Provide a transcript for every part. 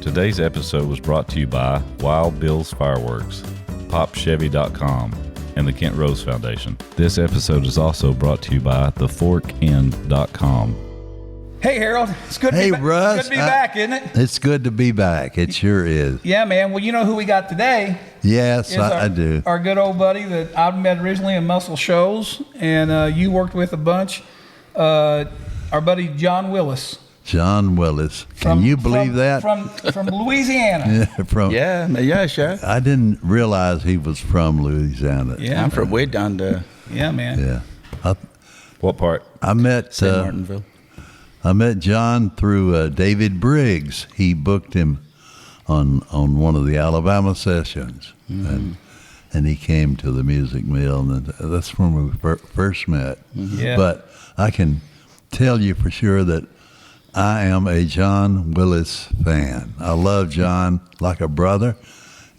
Today's episode was brought to you by Wild Bill's Fireworks, PopChevy.com, and the Kent Rose Foundation. This episode is also brought to you by TheForkIn.com. Hey, Harold. It's good to be Russ, good to be back, isn't it? It's good to be back. It sure is. Yeah, man. Well, you know who we got today? Yes, I do. Our good old buddy that I met originally in Muscle Shoals, and you worked with a bunch. Our buddy Joh Willis. Joh Willis. Can you believe that? From Louisiana. Yeah, sure. I didn't realize he was from Louisiana. Yeah, I'm from way down to. Yeah, man. Yeah. What part? I met Martinville. I met John through David Briggs. He booked him on one of the Alabama sessions, and he came to the Music Mill, and that's when we first met. Yeah. But I can tell you for sure that I am a Joh Willis fan. I love John like a brother,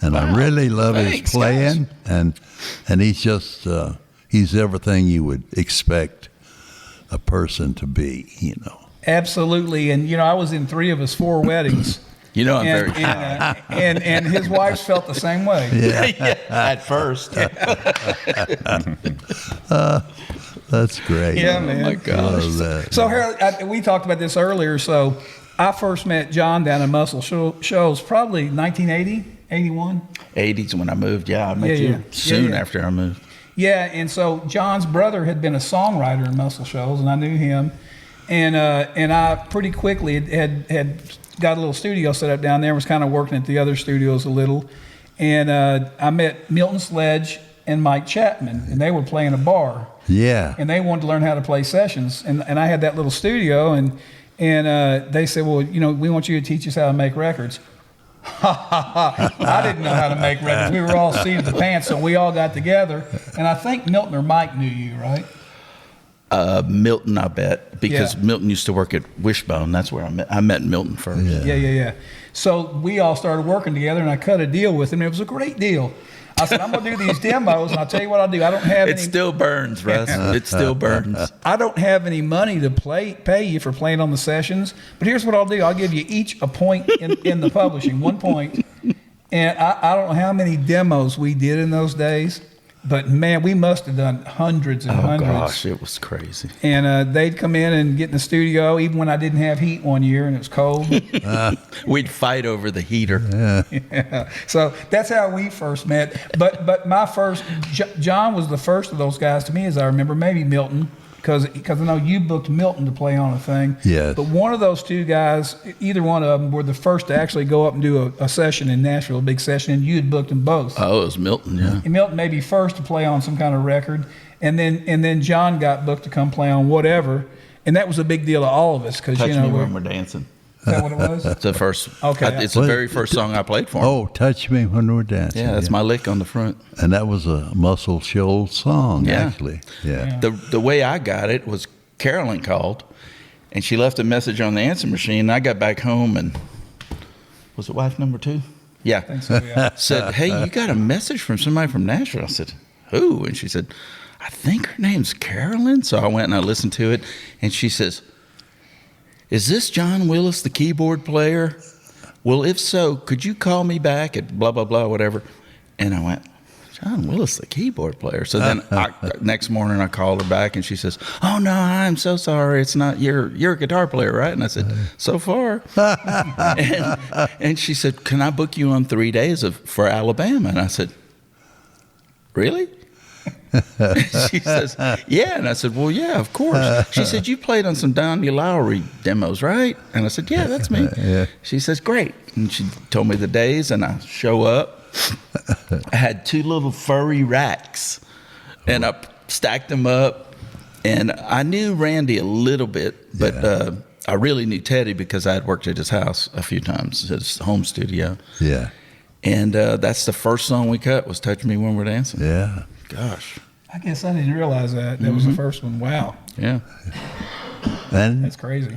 and I really love his playing, and he's just he's everything you would expect a person to be, you know. Absolutely. And, you know, I was in 3 of his 4 weddings. You know, I'm and his wives felt the same way. Yeah. At first. That's great. Yeah, man. Oh, my gosh. So, Harold, we talked about this earlier. So, I first met John down in Muscle Shoals, probably 1980, 81. 80s when I moved. Yeah, I met you soon after I moved. Yeah, and so John's brother had been a songwriter in Muscle Shoals, and I knew him. And I pretty quickly had got a little studio set up down there, was kind of working at the other studios a little. And I met Milton Sledge and Mike Chapman, and they were playing a bar. Yeah. And they wanted to learn how to play sessions. And I had that little studio, and they said, well, you know, we want you to teach us how to make records. I didn't know how to make records. We were all seat of the pants, so we all got together. And I think Milton or Mike knew you, right? Milton, I bet, because Milton used to work at Wishbone. That's where I met Milton first. Yeah. So we all started working together, and I cut a deal with him. It was a great deal. I said, I'm going to do these demos, and I'll tell you what I'll do. I don't have It still burns, Russ. It still burns. I don't have any money to pay you for playing on the sessions, but here's what I'll do. I'll give you each a point in the publishing, 1 point. And I don't know how many demos we did in those days, but, man, we must have done hundreds and hundreds. Oh, gosh, it was crazy. And they'd come in and get in the studio, even when I didn't have heat one year and it was cold. We'd fight over the heater. Yeah. So that's how we first met. But my first, John was the first of those guys to me, as I remember, maybe Milton, because I know you booked Milton to play on a thing. Yes. But one of those 2 guys, either one of them, were the first to actually go up and do a session in Nashville, a big session, and you had booked them both. Oh, it was Milton, yeah. And Milton maybe first to play on some kind of record, and then John got booked to come play on whatever, and that was a big deal to all of us because Touch Me When We're Dancing. Is that what it was? It's the first. Okay. It's the very first song I played for him. Oh, Touch Me When We're Dancing. Yeah, that's my lick on the front. And that was a Muscle Shoals song, actually. Yeah. The way I got it was Carolyn called, and she left a message on the answer machine. I got back home, and was it wife number 2? Yeah. I think so, yeah. Said, hey, you got a message from somebody from Nashville. I said, who? And she said, I think her name's Carolyn. So I went and I listened to it, and she says, is this Joh Willis, the keyboard player? Well, if so, could you call me back at blah, blah, blah, whatever? And I went, Joh Willis, the keyboard player. So then next morning I called her back, and she says, oh, no, I'm so sorry. It's not, you're a guitar player, right? And I said, so far. and she said, can I book you on 3 days for Alabama? And I said, really? She says, yeah. And I said, well, yeah, of course. She said, you played on some Donnie Lowry demos, right? And I said, yeah, that's me. Yeah. She says, great. And she told me the days, and I show up. I had 2 little furry racks, and I stacked them up. And I knew Randy a little bit, but I really knew Teddy because I had worked at his house a few times, at his home studio. Yeah. And that's the first song we cut was Touch Me When We're Dancing. Yeah. Gosh. I guess I didn't realize that. That was the first one. Wow. Yeah. And That's crazy.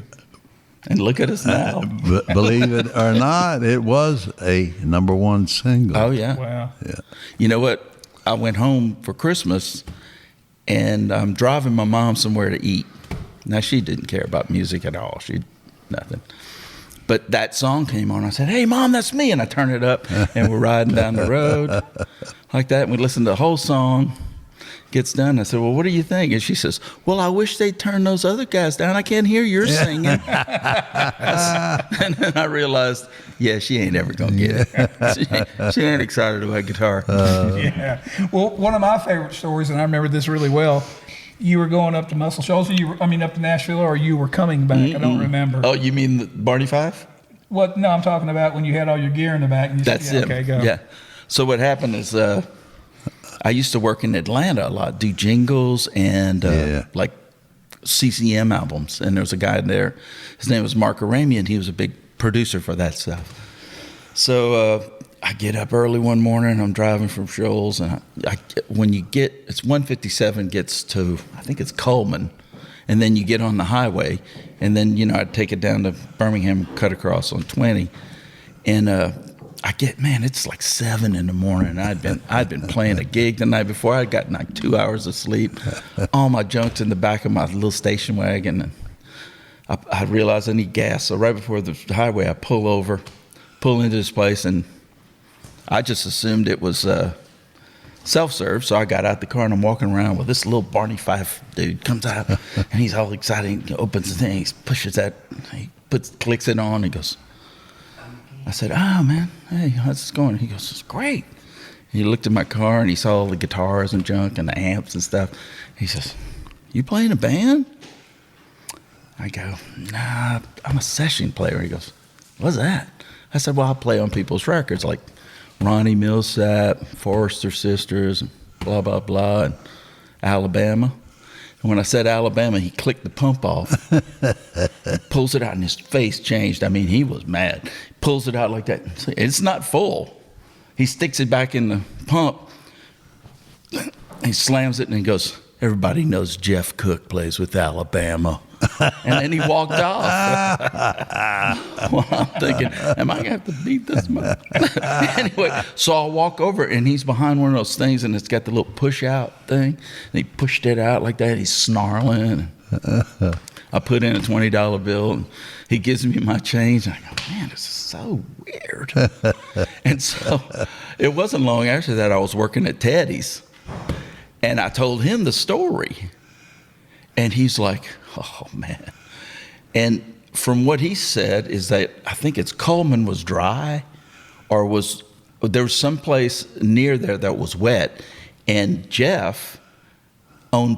And look at us now. believe it or not, it was a #1 single. Oh, yeah. Wow. Yeah. You know what? I went home for Christmas, and I'm driving my mom somewhere to eat. Now, she didn't care about music at all. Nothing. But that song came on. I said, "Hey, Mom, that's me." And I turned it up, and we're riding down the road like that. And we listened to the whole song. Gets done. I said, "Well, what do you think?" And she says, "Well, I wish they'd turn those other guys down. I can't hear your singing." And then I realized, yeah, she ain't ever going to get it. She ain't excited about guitar. Yeah. Well, one of my favorite stories, and I remember this really well, you were going up to Muscle Shoals, up to Nashville, or you were coming back. I don't remember. Oh, you mean the Barney Five? What? No, I'm talking about when you had all your gear in the back. And That's it. Okay, go. Yeah. So what happened is I used to work in Atlanta a lot, do jingles and like CCM albums. And there was a guy there. His name was Mark Aramian, and he was a big producer for that stuff. So I get up early one morning. I'm driving from Shoals, and when you get, it's 157 gets to, I think it's Coleman, and then you get on the highway, and then I'd take it down to Birmingham, cut across on 20, and I get, man, it's like 7 in the morning. I'd been playing a gig the night before. I'd gotten like 2 hours of sleep. All my junk's in the back of my little station wagon, and I realized I need gas. So right before the highway, I pull into this place, and I just assumed it was self-serve. So I got out the car, and I'm walking around with this little Barney Fife dude comes out, and he's all excited. He opens the thing, he pushes that, he clicks it on, he goes. I said, "Oh, man, hey, how's it going?" He goes, "It's great." He looked at my car, and he saw all the guitars and junk and the amps and stuff. He says, "You play in a band?" I go, "Nah, I'm a session player." He goes, "What's that?" I said, "Well, I play on people's records like Ronnie Millsap, Forrester Sisters, and blah, blah, blah, and Alabama." And when I said Alabama, he clicked the pump off, pulls it out, and his face changed. I mean, he was mad. Pulls it out like that. It's not full. He sticks it back in the pump. He slams it, and he goes, "Everybody knows Jeff Cook plays with Alabama." And then he walked off. Well, I'm thinking, am I going to have to beat this man? Anyway, so I walk over, and he's behind one of those things, and it's got the little push-out thing. And he pushed it out like that. He's snarling. I put in a $20 bill, and he gives me my change. And I go, "Man, this is so weird." And so it wasn't long after that I was working at Teddy's. And I told him the story. And he's like, "Oh, man." And from what he said is that I think it's Coleman was dry, or there was some place near there that was wet. And Jeff was a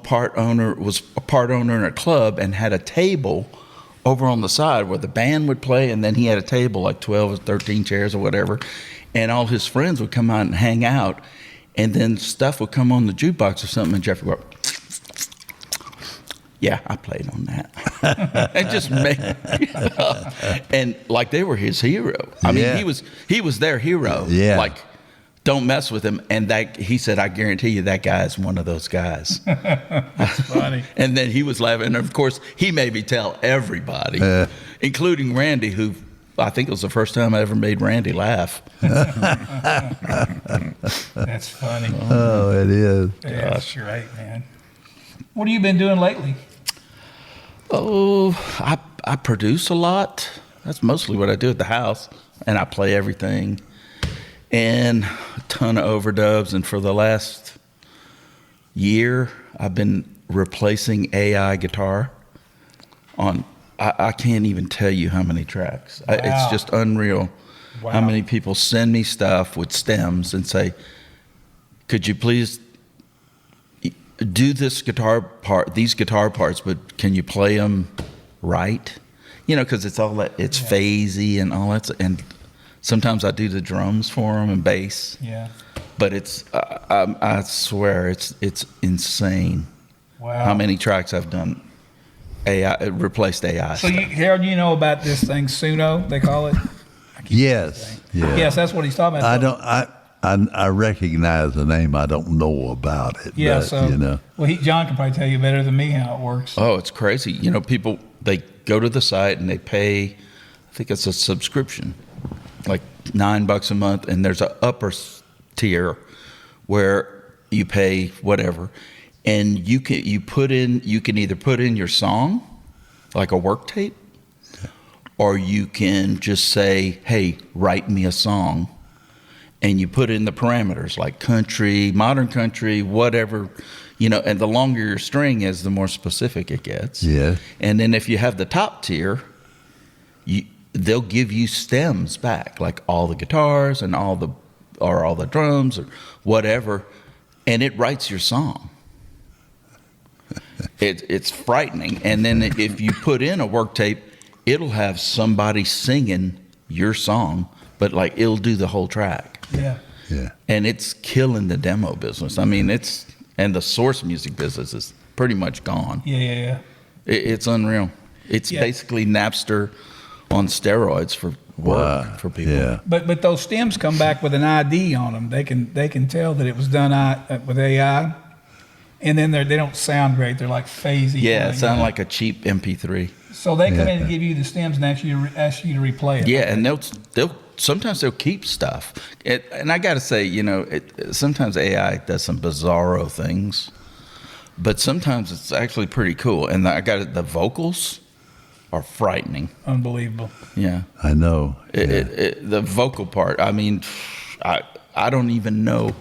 part owner in a club and had a table over on the side where the band would play. And then he had a table, like 12 or 13 chairs or whatever. And all his friends would come out and hang out. And then stuff would come on the jukebox or something, and Jeff would go, "Yeah, I played on that." And just and like they were his hero. I mean, he was their hero. Yeah. Like, don't mess with him. And he said, "I guarantee you that guy is one of those guys." That's funny. And then he was laughing. And of course, he made me tell everybody, including Randy, who I think it was the first time I ever made Randy laugh. That's funny. Oh, it is. Yeah, that's great, man. What have you been doing lately? Oh, I produce a lot. That's mostly what I do at the house, and I play everything, and a ton of overdubs. And for the last year, I've been replacing AI guitar on. I can't even tell you how many tracks. Wow. It's just unreal. Wow. How many people send me stuff with stems and say, "Could you please do this these guitar parts, but can you play them right?" Because it's all that, it's phasey and all that. And sometimes I do the drums for them and bass. Yeah. But it's, I swear, it's insane. Wow. How many tracks I've done replaced AI. So Harold, you know about this thing, Suno, they call it? Yes. Yeah. Yes, that's what he's talking about. I recognize the name. I don't know about it. Yeah, but, well, John can probably tell you better than me how it works. Oh, it's crazy. People, they go to the site and they pay, I think it's a subscription, like $9 a month, and there's an upper tier where you pay whatever, and you can either put in your song, like a work tape, or you can just say, hey, write me a song. And you put in the parameters like country, modern country, whatever, and the longer your string is, the more specific it gets. Yeah. And then if you have the top tier, they'll give you stems back, like all the guitars and all the drums or whatever, and it writes your song. It's frightening. And then if you put in a work tape, it'll have somebody singing your song, but like it'll do the whole track. Yeah. Yeah. And it's killing the demo business. I mean, and the source music business is pretty much gone. Yeah. It's unreal. It's basically Napster on steroids for work for people. Yeah. But those stems come back with an ID on them. They can tell that it was done with AI, and then they don't sound great. They're like phasey. Yeah, it sounds like a cheap MP3. So they come in and give you the stems and ask you to replay it. Yeah, and they'll sometimes they'll keep stuff. And I got to say, sometimes AI does some bizarro things, but sometimes it's actually pretty cool. And the vocals are frightening. Unbelievable. Yeah, I know. The vocal part. I mean, I don't even know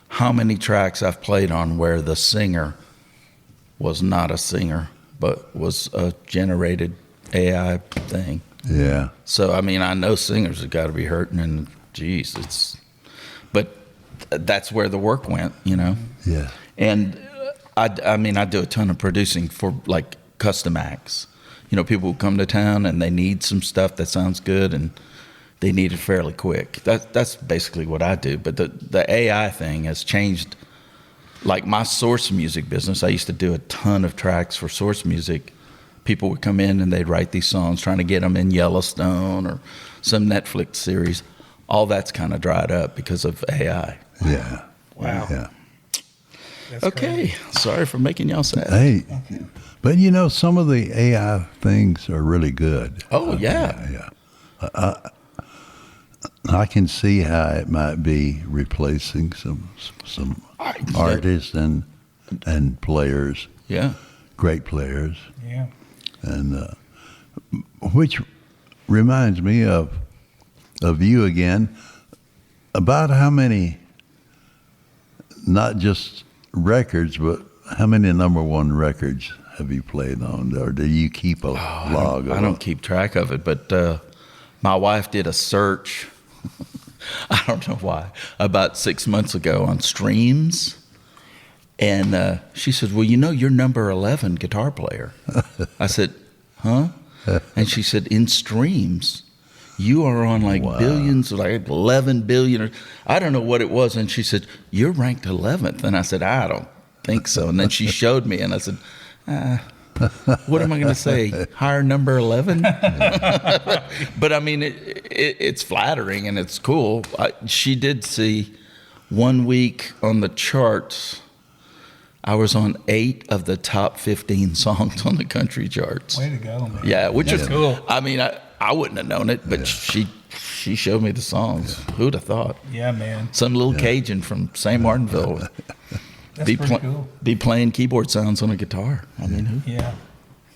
how many tracks I've played on where the singer was not a singer, but was a generated AI thing. Yeah. So, I mean, I know singers have got to be hurting, and geez, but that's where the work went, Yeah. And I mean, I do a ton of producing for like custom acts. People who come to town and they need some stuff that sounds good, and they need it fairly quick. That's basically what I do. But the AI thing has changed. Like my source music business, I used to do a ton of tracks for source music. People would come in and they'd write these songs trying to get them in Yellowstone or some Netflix series. All that's kind of dried up because of AI. Yeah. Wow. Yeah. That's Okay, crazy. sorry for making y'all sad. Hey, but some of the AI things are really good. Oh, yeah. Yeah. I can see how it might be replacing some artists and players, Yeah. great players. Yeah. And which reminds me of you again. About how many, not just records, but how many number one records have you played on, or do you keep a log? I don't keep track of it, but my wife did a search. I don't know why. About 6 months ago on streams. And she said, well, you're number 11 guitar player. I said, huh? And she said, in streams, you are on like billions, like 11 billion. I don't know what it was. And she said, you're ranked 11th. And I said, I don't think so. And then she showed me, and I said, what am I going to say? Higher number 11? But I mean, it's flattering and it's cool. She did see 1 week on the charts. I was on 8 of the top 15 songs on the country charts. Way to go, man. Yeah, which That's is cool. I mean, I wouldn't have known it, but she showed me the songs. Who'd have thought? Yeah, man. Some little Cajun from St. Martinville That's pretty cool. be playing keyboard sounds on a guitar. I mean, who? Yeah.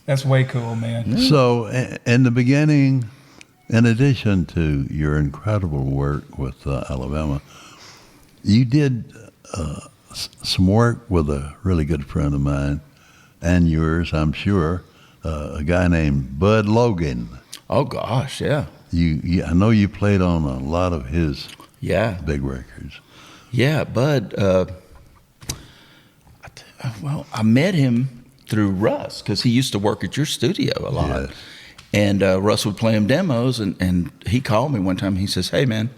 That's way cool, man. So in the beginning, in addition to your incredible work with Alabama, you did some work with a really good friend of mine and yours, I'm sure, a guy named Bud Logan. Oh gosh, yeah. I know you played on a lot of his big records. Yeah, Bud. I met him through Russ because he used to work at your studio a lot. Yes. And Russ would play him demos, and he called me one time. He says, hey, man,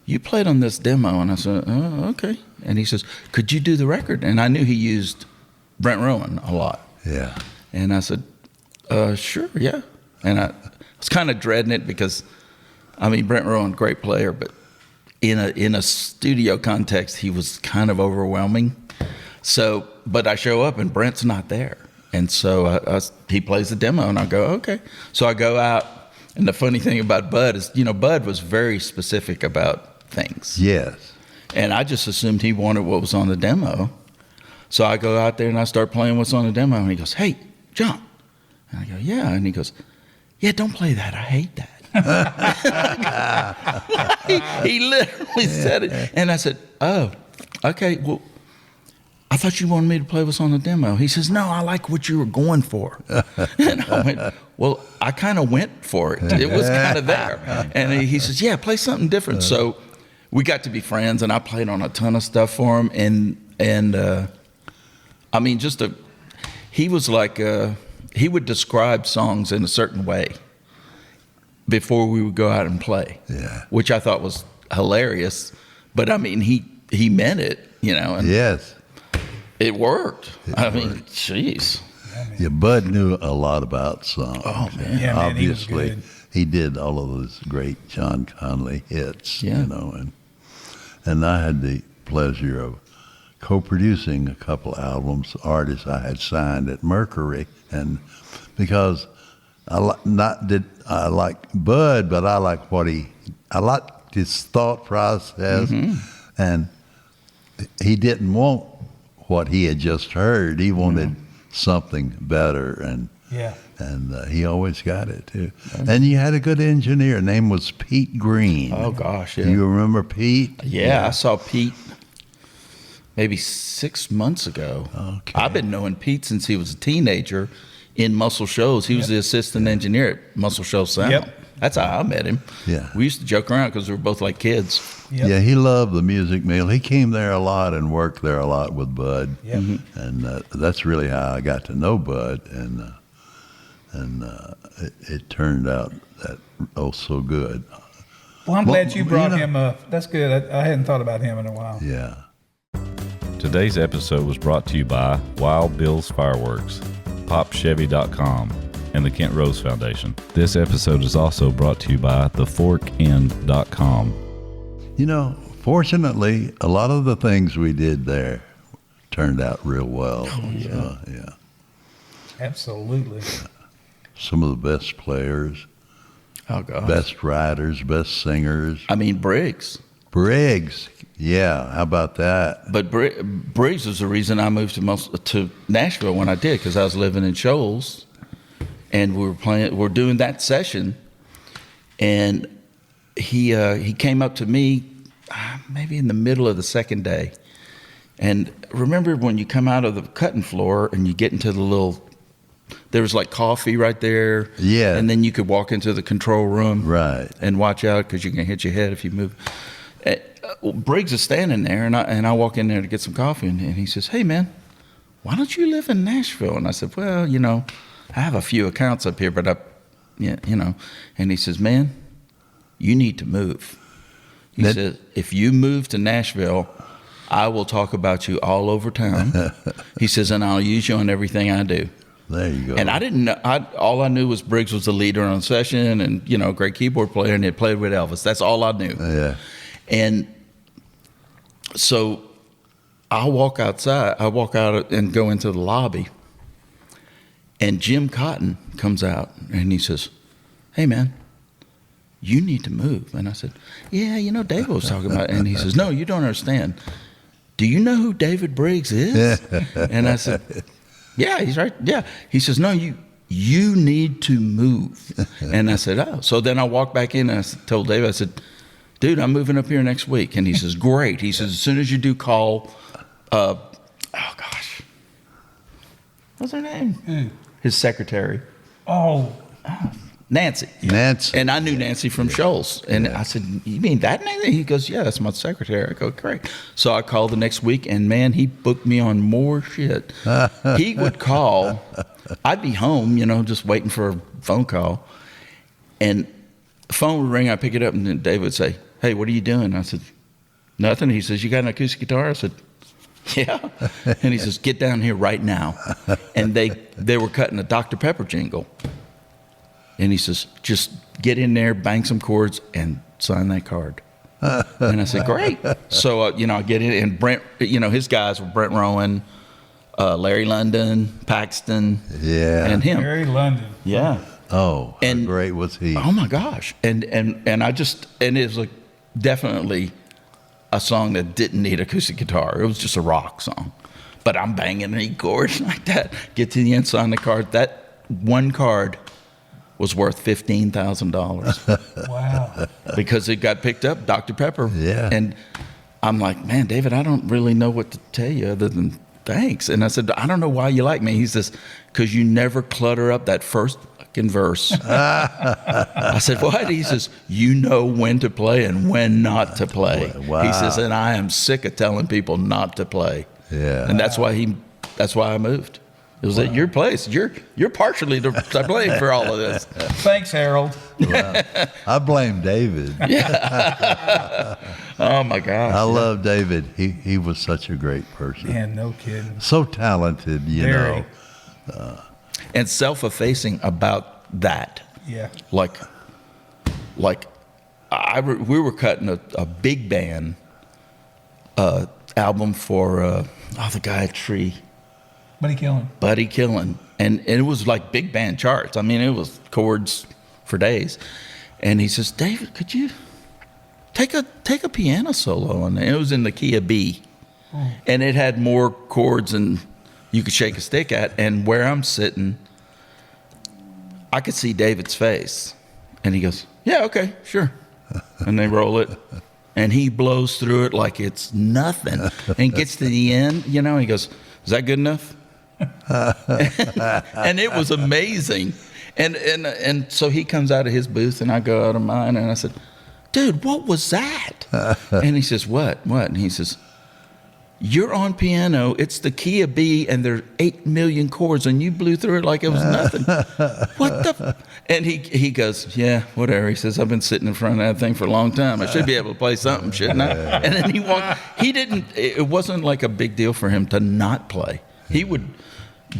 you played on this demo. And I said, oh, okay. And he says, could you do the record? And I knew he used Brent Rowan a lot. Yeah. And I said, sure, yeah. And I was kind of dreading it because, I mean, Brent Rowan, great player, but in a studio context, he was kind of overwhelming. So, but I show up and Brent's not there. And so he plays the demo and I go, okay. So I go out, and the funny thing about Bud is, Bud was very specific about things. Yes. And I just assumed he wanted what was on the demo. So I go out there and I start playing what's on the demo, and he goes, hey, John. And I go, yeah. And he goes, yeah, don't play that. I hate that. He literally said it. And I said, oh, okay, well, I thought you wanted me to play what's on the demo. He says, no, I like what you were going for. And I went, well, I kind of went for it. It was kind of there. And he says, yeah, play something different. So we got to be friends, and I played on a ton of stuff for him. And I mean, he was like, he would describe songs in a certain way before we would go out and play, which I thought was hilarious. But I mean, he meant it, you know. And yes. It worked. I mean, jeez. Yeah, Bud knew a lot about songs. Oh, man. Yeah, man, Obviously, he did all of those great John Conley hits, you know. And I had the pleasure of co-producing a couple albums, artists I had signed at Mercury. And because I like Bud, but I liked his thought process, and he didn't want what he had just heard. He wanted something better, and he always got it too. And you had a good engineer. Name was Pete Green. Oh gosh, yeah. Do you remember Pete? Yeah, I saw Pete maybe 6 months ago. Okay. I've been knowing Pete since he was a teenager in Muscle Shoals. He was the assistant engineer at Muscle Shoals Sound. Yep. That's how I met him. Yeah. We used to joke around because we were both like kids. Yep. Yeah, he loved the music mill. He came there a lot and worked there a lot with Bud. Yep. And that's really how I got to know Bud. And it turned out that so good. Well, I'm glad you brought you know- him up. That's good. I hadn't thought about him in a while. Yeah. Today's episode was brought to you by Wild Bill's Fireworks, PopChevy.com, and the Kent Rose Foundation. This episode is also brought to you by theforkend.com. You know, fortunately, a lot of the things we did there turned out real well. Oh, yeah. Yeah. Absolutely. Some of the best players, Oh gosh. best writers, best singers. I mean, Briggs. Briggs, yeah, how about that? But Briggs was the reason I moved to Nashville when I did, because I was living in Shoals, and we're doing that session, and he came up to me maybe in the middle of the second day, and remember when you come out of the cutting floor and you get into there was like coffee right there, Yeah. and then you could walk into the control room, Right. and watch out because you can hit your head if you move. Briggs is standing there, and I walk in there to get some coffee, and he says, "Hey, man, why don't you live in Nashville?" And I said, "Well, you know, I have a few accounts up here, but you know." And he says, "Man, you need to move." He says, "If you move to Nashville, I will talk about you all over town." He says, "And I'll use you on everything I do." There you go. And I didn't know. All I knew was Briggs was the leader on session, and you know, great keyboard player, and he had played with Elvis. That's all I knew. Yeah. And so I walk outside. I walk out and go into the lobby, and Jim Cotton comes out, and he says, "Hey, man, you need to move." And I said, "Yeah, you know, David was talking about it." And he says, "No, you don't understand. Do you know who David Briggs is?" And I said, "Yeah, he's right. Yeah." He says, "No, you need to move." And I said, "Oh." So then I walked back in, and I told David, I said, "Dude, I'm moving up here next week." And he says, "Great." He says, "As soon as you do, call, oh gosh, what's her name? His secretary, Oh, Nancy." Nancy. And I knew Nancy from Shoals. And I said, "You mean that Nancy?" He goes, "Yeah, that's my secretary." I go, "Great." So I called the next week, and man, he booked me on more shit. He would call. I'd be home, you know, just waiting for a phone call. And the phone would ring, I'd pick it up, and then David would say, "Hey, what are you doing?" I said, "Nothing." He says, "You got an acoustic guitar?" I said, "Yeah." And he says, "Get down here right now." And they were cutting a Dr. Pepper jingle. And he says, "Just get in there, bang some chords, and sign that card." And I said, "Great." So, you know, I get in, and Brent, you know, his guys were Brent Rowan, Larry London, Paxton, and him. Barry London. Yeah. Oh, how And- great was he? Oh my gosh. And it was like definitely a song that didn't need acoustic guitar. It was just a rock song. But I'm banging any chords like that. Get to the end, sign the card. That one card was worth $15,000 Wow. because it got picked up, Dr. Pepper. Yeah. And I'm like, man, David, I don't really know what to tell you other than thanks. And I said, I don't know why you like me. He says, because you never clutter up that first fucking verse. I said, what? He says, you know when to play and when not to play. Wow. He says, and I am sick of telling people not to play. Yeah. And that's why I moved. It was at your place. You're partially to blame for all of this. Thanks, Harold. Well, I blame David. Oh my gosh. I love David. He was such a great person. Man, no kidding. So talented, you Very. know. And self-effacing about that. Yeah. Like we were cutting a big band album for the guy at Tree, Buddy Killen. Buddy Killen, and it was like big band charts. I mean, it was chords for days. And he says, David, could you take a piano solo on it? It was in the key of B, and it had more chords than you could shake a stick at. And where I'm sitting, I could see David's face, and he goes, yeah, okay, sure. And they roll it, and he blows through it like it's nothing, and gets to the end, he goes, is that good enough? And it was amazing. And so he comes out of his booth, and I go out of mine, and I said, dude, what was that? And he says, what? And he says, you're on piano, it's the key of B, and there's 8 million chords, and you blew through it like it was nothing. What the? And he goes, yeah, whatever. He says, I've been sitting in front of that thing for a long time. I should be able to play something, shouldn't I? And then he walked. It wasn't like a big deal for him to not play. He would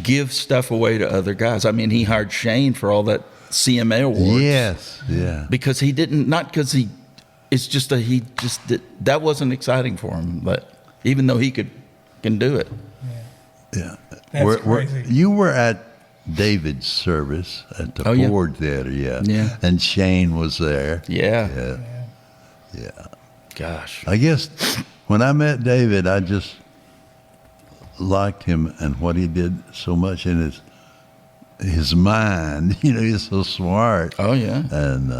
give stuff away to other guys. I mean, he hired Shane for all that CMA awards. Yes, yeah. Because he didn't, not because it's just that wasn't exciting for him, but even though he can do it. Yeah. That's crazy. You were at David's service at the Ford Theater, Yeah. And Shane was there. Yeah. Yeah. Gosh. I guess when I met David, I just liked him and what he did so much in his mind. He's so smart. Oh, yeah. And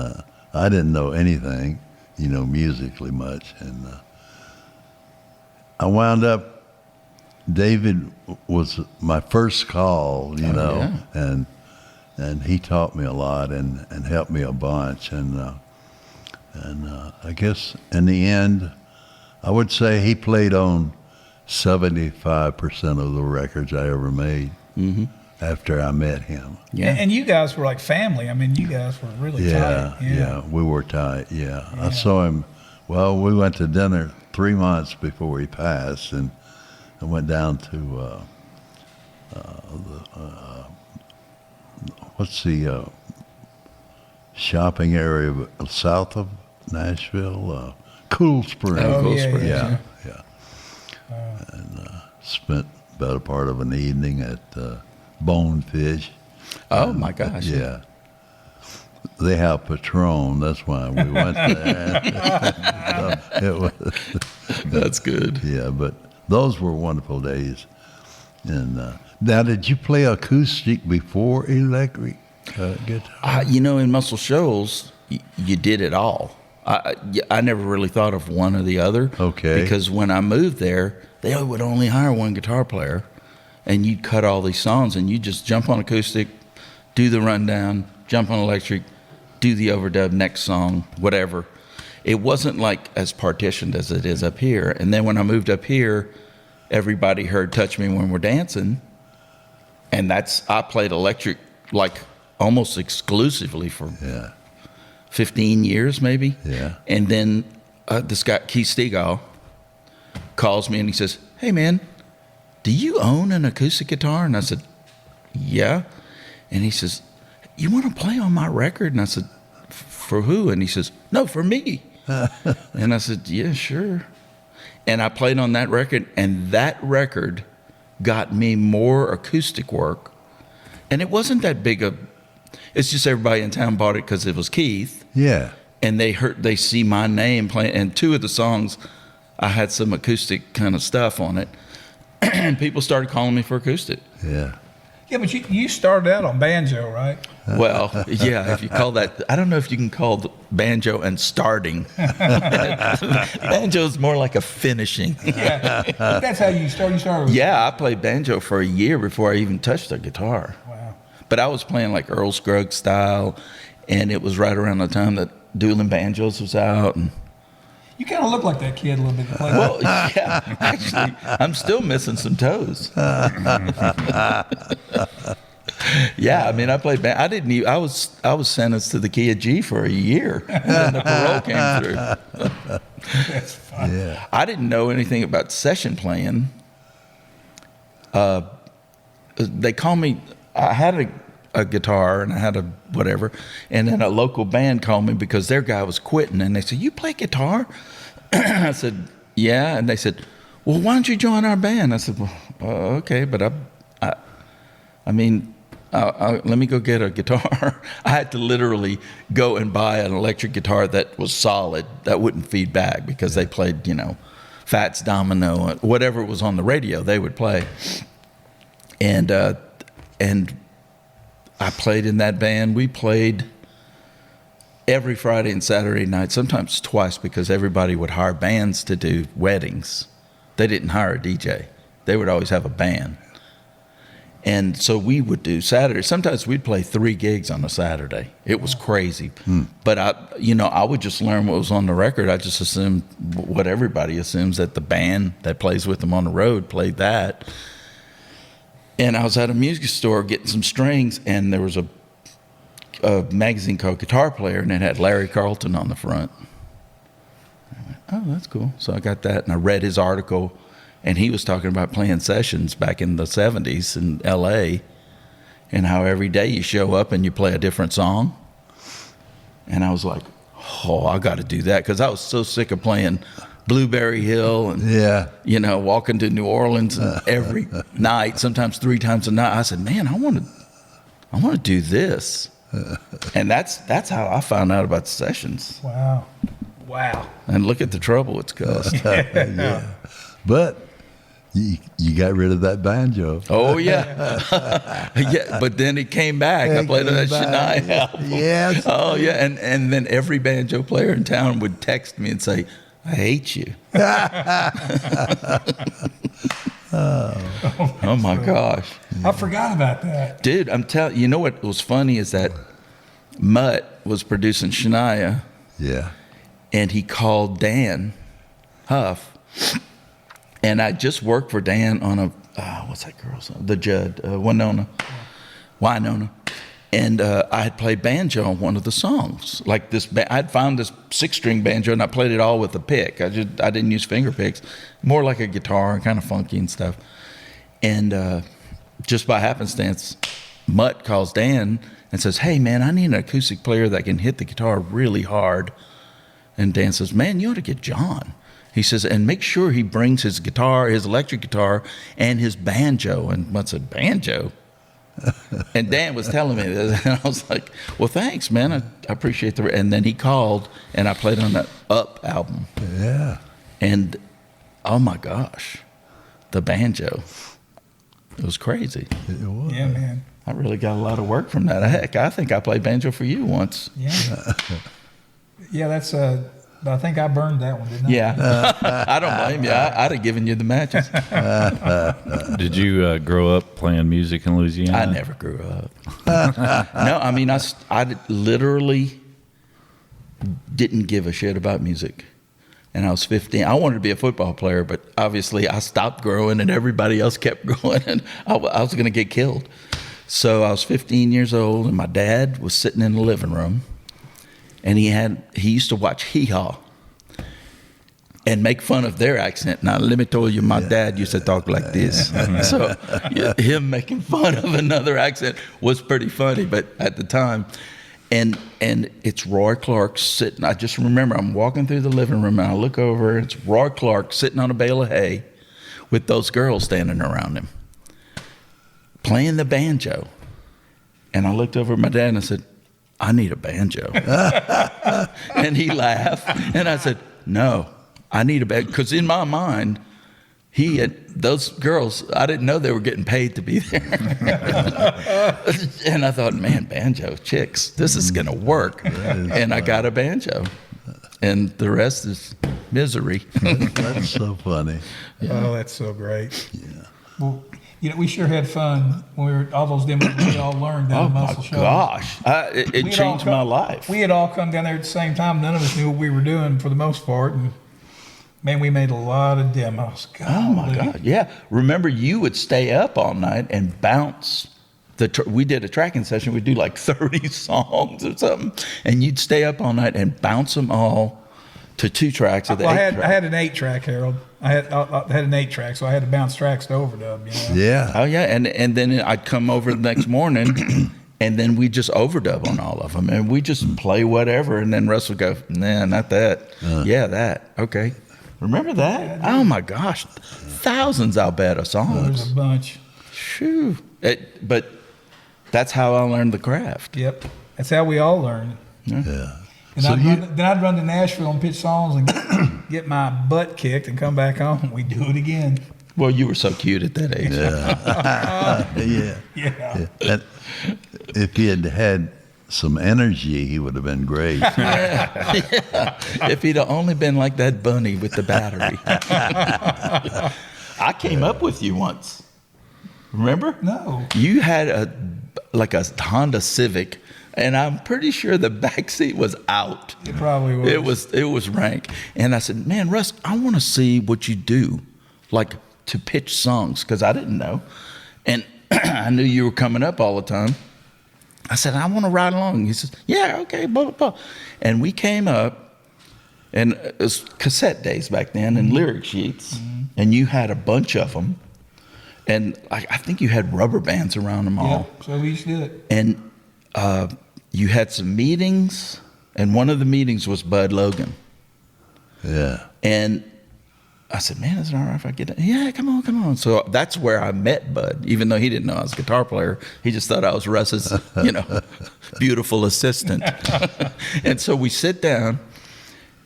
I didn't know anything, musically much. And I wound up, David was my first call, yeah. and he taught me a lot and helped me a bunch. And I guess in the end, I would say he played on 75% of the records I ever made after I met him. Yeah. And you guys were like family. I mean, you guys were really tight. Yeah, we were tight, yeah. I saw him, we went to dinner 3 months before he passed, and I went down to, what's the shopping area south of Nashville? Cool Springs. Oh, Cool yeah, Springs. Yeah. And spent better part of an evening at Bonefish. Oh, my gosh. Yeah. They have Patron. That's why we went there. That's good. Yeah, but those were wonderful days. And now, did you play acoustic before electric guitar? In Muscle Shoals, you did it all. I never really thought of one or the other. Okay. Because when I moved there, they would only hire one guitar player, and you'd cut all these songs, and you just jump on acoustic, do the rundown, jump on electric, do the overdub, next song, whatever. It wasn't like as partitioned as it is up here. And then when I moved up here, everybody heard Touch Me When We're Dancing, and I played electric like almost exclusively for 15 years maybe. Yeah. And then this guy, Keith Stegall, calls me and he says, hey man, do you own an acoustic guitar? And I said, yeah. And he says, you want to play on my record? And I said, for who? And he says, no, for me. And I said, yeah, sure. And I played on that record, and that record got me more acoustic work. And it wasn't that big it's just everybody in town bought it because it was Keith. Yeah. And they see my name playing, and 2 of the songs, I had some acoustic kind of stuff on it, and people started calling me for acoustic. Yeah. Yeah, but you started out on banjo, right? Well, yeah, if you call that, I don't know if you can call the banjo and starting. Banjo is more like a finishing. Yeah, but that's how you started. You started with Yeah, I played banjo for a year before I even touched a guitar. Wow. But I was playing like Earl Scruggs style, and it was right around the time that Dueling Banjos was out. And You kind of look like that kid a little bit. well, yeah, actually, I'm still missing some toes. Yeah, I mean, I played band. I didn't even, I was sentenced to the key of G for a year, and then the parole came through. That's fun. Yeah. I didn't know anything about session playing. They called me. I had a guitar and I had a whatever, and then a local band called me because their guy was quitting, and they said, "You play guitar?" I said, "Yeah," and they said, "Well, why don't you join our band?" I said, "Well, okay, but I mean." Let me go get a guitar. I had to literally go and buy an electric guitar that was solid, that wouldn't feed back, because they played, Fats Domino, whatever was on the radio, they would play. And I played in that band. We played every Friday and Saturday night, sometimes twice, because everybody would hire bands to do weddings. They didn't hire a DJ. They would always have a band. And so we would do Saturday. Sometimes we'd play 3 gigs on a Saturday. It was crazy. But I would just learn what was on the record. I just assumed what everybody assumes, that the band that plays with them on the road played that. And I was at a music store getting some strings, and there was a magazine called Guitar Player, and it had Larry Carlton on the front. I went, oh, that's cool. So I got that, and I read his article. And he was talking about playing sessions back in the 70s in L.A. and how every day you show up and you play a different song. And I was like, oh, I got to do that, because I was so sick of playing Blueberry Hill and, walking to New Orleans every night, sometimes 3 times a night. I said, man, I want to do this. And that's how I found out about the sessions. Wow. And look at the trouble it's caused. Yeah. But you got rid of that banjo. Oh, yeah. Yeah, but then it came back. I played on that Shania album. Yes. Oh, yeah. And then every banjo player in town would text me and say, I hate you. Oh, my gosh. I forgot about that. Dude, I'm telling you, what was funny is that Mutt was producing Shania. Yeah. And he called Dan Huff. And I just worked for Dan on a, what's that girl's name? The Judd, Winona. And I had played banjo on one of the songs. Like this, I'd found this 6-string banjo, and I played it all with a pick. I didn't use finger picks, more like a guitar, kind of funky and stuff. And just by happenstance, Mutt calls Dan and says, hey, man, I need an acoustic player that can hit the guitar really hard. And Dan says, man, you ought to get John. He says, and make sure he brings his guitar, his electric guitar, and his banjo. And Mutt said, banjo? And Dan was telling me this, and I was like, well, thanks, man. I appreciate the... And then he called, and I played on that Up album. Yeah. And, oh, my gosh, the banjo. It was crazy. It was. Yeah, man. I really got a lot of work from that. Heck, I think I played banjo for you once. Yeah. Yeah, that's... But I think I burned that one, didn't I? Yeah. I don't blame you. I'd have given you the matches. Did you grow up playing music in Louisiana? I never grew up. No, I mean, I literally didn't give a shit about music. And I was 15. I wanted to be a football player, but obviously I stopped growing and everybody else kept growing, and I was going to get killed. So I was 15 years old, and my dad was sitting in the living room. And he used to watch Hee Haw and make fun of their accent. Now, let me tell you, my dad used to talk like this. So him making fun of another accent was pretty funny, but at the time. And it's Roy Clark sitting. I just remember I'm walking through the living room, and I look over, and it's Roy Clark sitting on a bale of hay with those girls standing around him, playing the banjo. And I looked over at my dad, and I said, I need a banjo. And he laughed. And I said, no, I need a banjo. Because in my mind, those girls, I didn't know they were getting paid to be there. And I thought, man, banjo chicks, this is going to work. And I got a banjo. And the rest is misery. That's so funny. Yeah. Oh, that's so great. Yeah. Well, we sure had fun when we were all those demos we all learned down at Muscle Shoals. Gosh, it changed my life. We had all come down there at the same time. None of us knew what we were doing for the most part, and man, we made a lot of demos. Oh my God, yeah. Remember, you would stay up all night and bounce. We did a tracking session. We'd do like 30 songs or something, and you'd stay up all night and bounce them all to 2 tracks of the 8-track. I had an 8-track, Harold. I had an 8-track, so I had to bounce tracks to overdub. Yeah. Oh yeah, and then I'd come over the next morning, and then we just overdub on all of them, and we just play whatever, and then Russ would go, nah, not that. Yeah, that. Okay. Remember that? Yeah, oh my gosh, thousands, I'll bet, of songs. There's a bunch. Shoo. But that's how I learned the craft. Yep, that's how we all learned. Yeah. And then I'd run to Nashville and pitch songs and get my butt kicked and come back home. We'd do it again. Well, you were so cute at that age. Yeah. Yeah. And if he had had some energy, he would have been great. Yeah. If he'd only been like that bunny with the battery. I came up with you once. Remember? No. You had a Honda Civic, and I'm pretty sure the back seat was out. It probably was. It was rank. And I said, man, Russ, I want to see what you do, like to pitch songs, because I didn't know. And I knew you were coming up all the time. I said, I want to ride along. He says, yeah, okay, blah, blah, blah. And we came up, and it was cassette days back then, and lyric sheets, and you had a bunch of them. And I think you had rubber bands around them all. Yeah, so we used to do it. And you had some meetings, and one of the meetings was Bud Logan. Yeah. And I said, man, is it all right if I get it? Yeah, come on. So that's where I met Bud, even though he didn't know I was a guitar player. He just thought I was Russ's, beautiful assistant. And so we sit down,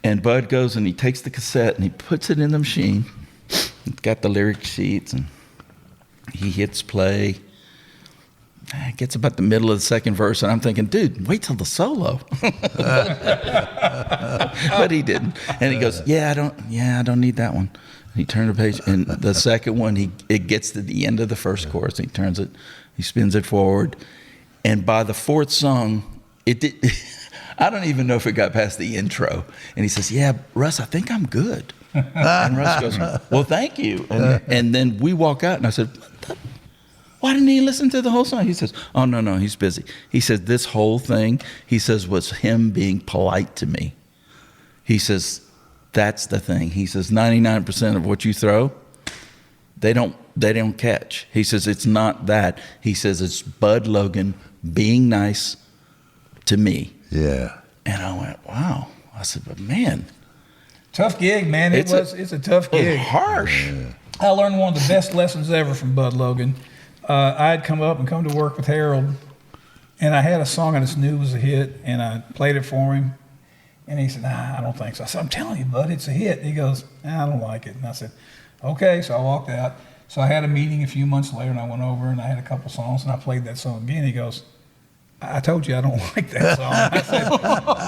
and Bud goes and he takes the cassette and he puts it in the machine. It's got the lyric sheets, and he hits play. It gets about the middle of the second verse, and I'm thinking, dude, wait till the solo. But he didn't. And he goes, I don't need that one. And he turned the page, and the second one, it gets to the end of the first chorus, and he turns it, he spins it forward. And by the fourth song, it did. I don't even know if it got past the intro. And he says, yeah, Russ, I think I'm good. And Russ goes, well, thank you. And then we walk out, and I said, why didn't he listen to the whole song? He says, oh, no, he's busy. He said, this whole thing, he says, was him being polite to me. He says, that's the thing. He says, 99% of what you throw, they don't catch. He says, it's not that. He says, it's Bud Logan being nice to me. Yeah. And I went, wow. I said, but man. Tough gig, man. It's a tough gig. It's harsh. Yeah. I learned one of the best lessons ever from Bud Logan. I'd come to work with Harold, and I had a song I just knew was a hit, and I played it for him, and he said, nah, I don't think so. I said, I'm telling you, Bud, it's a hit. And he goes, nah, I don't like it. And I said, okay. So I walked out. So I had a meeting a few months later, and I went over, and I had a couple songs, and I played that song again. He goes, I told you I don't like that song. I said,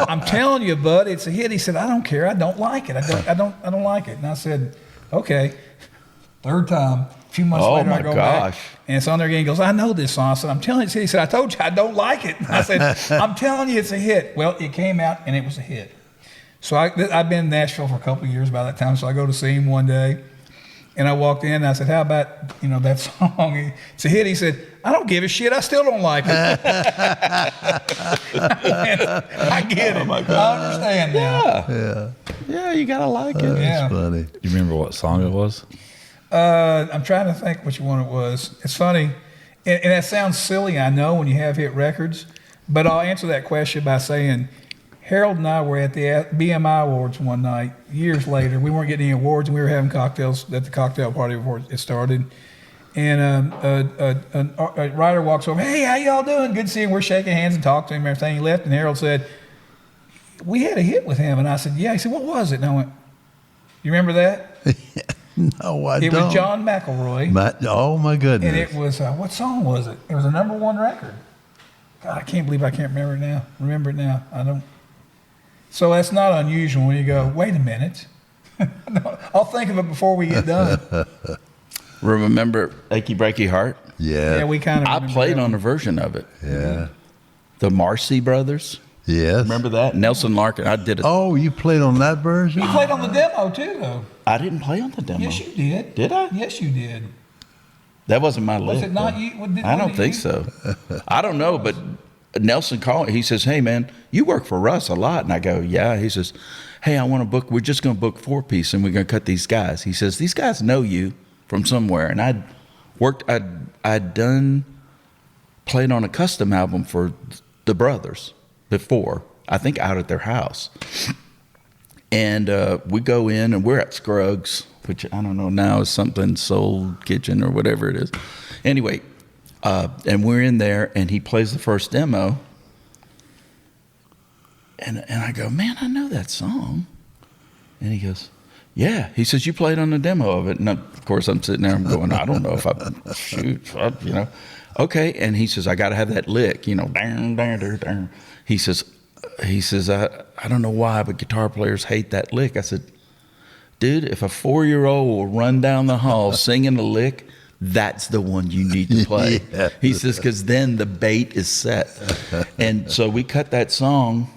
I'm telling you, Bud, it's a hit. He said, I don't care. I don't like it. I don't like it. And I said, okay. Third time. A few months later, I go back, and it's on there again. He goes, I know this song. I said, I'm telling you. He said, I told you I don't like it. I said, I'm telling you it's a hit. Well, it came out, and it was a hit. So I've been in Nashville for a couple of years by that time, so I go to see him one day, and I walked in, and I said, how about, that song? It's a hit. He said, I don't give a shit. I still don't like it. I get it. Oh my God. I understand now. Yeah, you got to like it. That's funny. You remember what song it was? I'm trying to think which one it was. It's funny, and that sounds silly, I know, when you have hit records, but I'll answer that question by saying Harold and I were at the BMI Awards one night, years later. We weren't getting any awards, and we were having cocktails at the cocktail party before it started. And a writer walks over, hey, how y'all doing? Good to see you. We're shaking hands and talking to him and everything. He left, and Harold said, we had a hit with him. And I said, yeah. He said, what was it? And I went, you remember that? No, I It don't. was John McElroy. Oh, my goodness. And it was, what song was it? It was a #1 record. God, I can't believe I can't remember it now. I don't. So that's not unusual when you go, wait a minute. I'll think of it before we get done. Remember Achy Breaky Heart? Yeah. Yeah, we kind of. I played on a version of it. Yeah. The Marcy Brothers. Yes. Remember that? Nelson Larkin. I did it. Oh, you played on that version? You played on the demo too, though. I didn't play on the demo. Yes, you did. Did I? Yes, you did. That wasn't my lick. Was it not though. you? I don't think so. I don't know, but Nelson called. He says, "Hey, man, you work for Russ a lot." And I go, "Yeah." He says, "Hey, I want to book. We're just going to book 4-piece, and we're going to cut these guys." He says, "These guys know you from somewhere." And I'd played on a custom album for the brothers before. I think out at their house. And we go in, and we're at Scruggs, which I don't know now is something Soul Kitchen or whatever it is. Anyway, and we're in there, and he plays the first demo. And I go, "Man, I know that song." And he goes, "Yeah." He says, "You played on the demo of it." And of course, I'm sitting there, I'm going, "I don't know if you know. Okay. And he says, "I got to have that lick, you know." He says, I don't know why, but guitar players hate that lick. I said, "Dude, if a 4-year-old will run down the hall singing a lick, that's the one you need to play." Yeah. He says, "Because then the bait is set." And so we cut that song.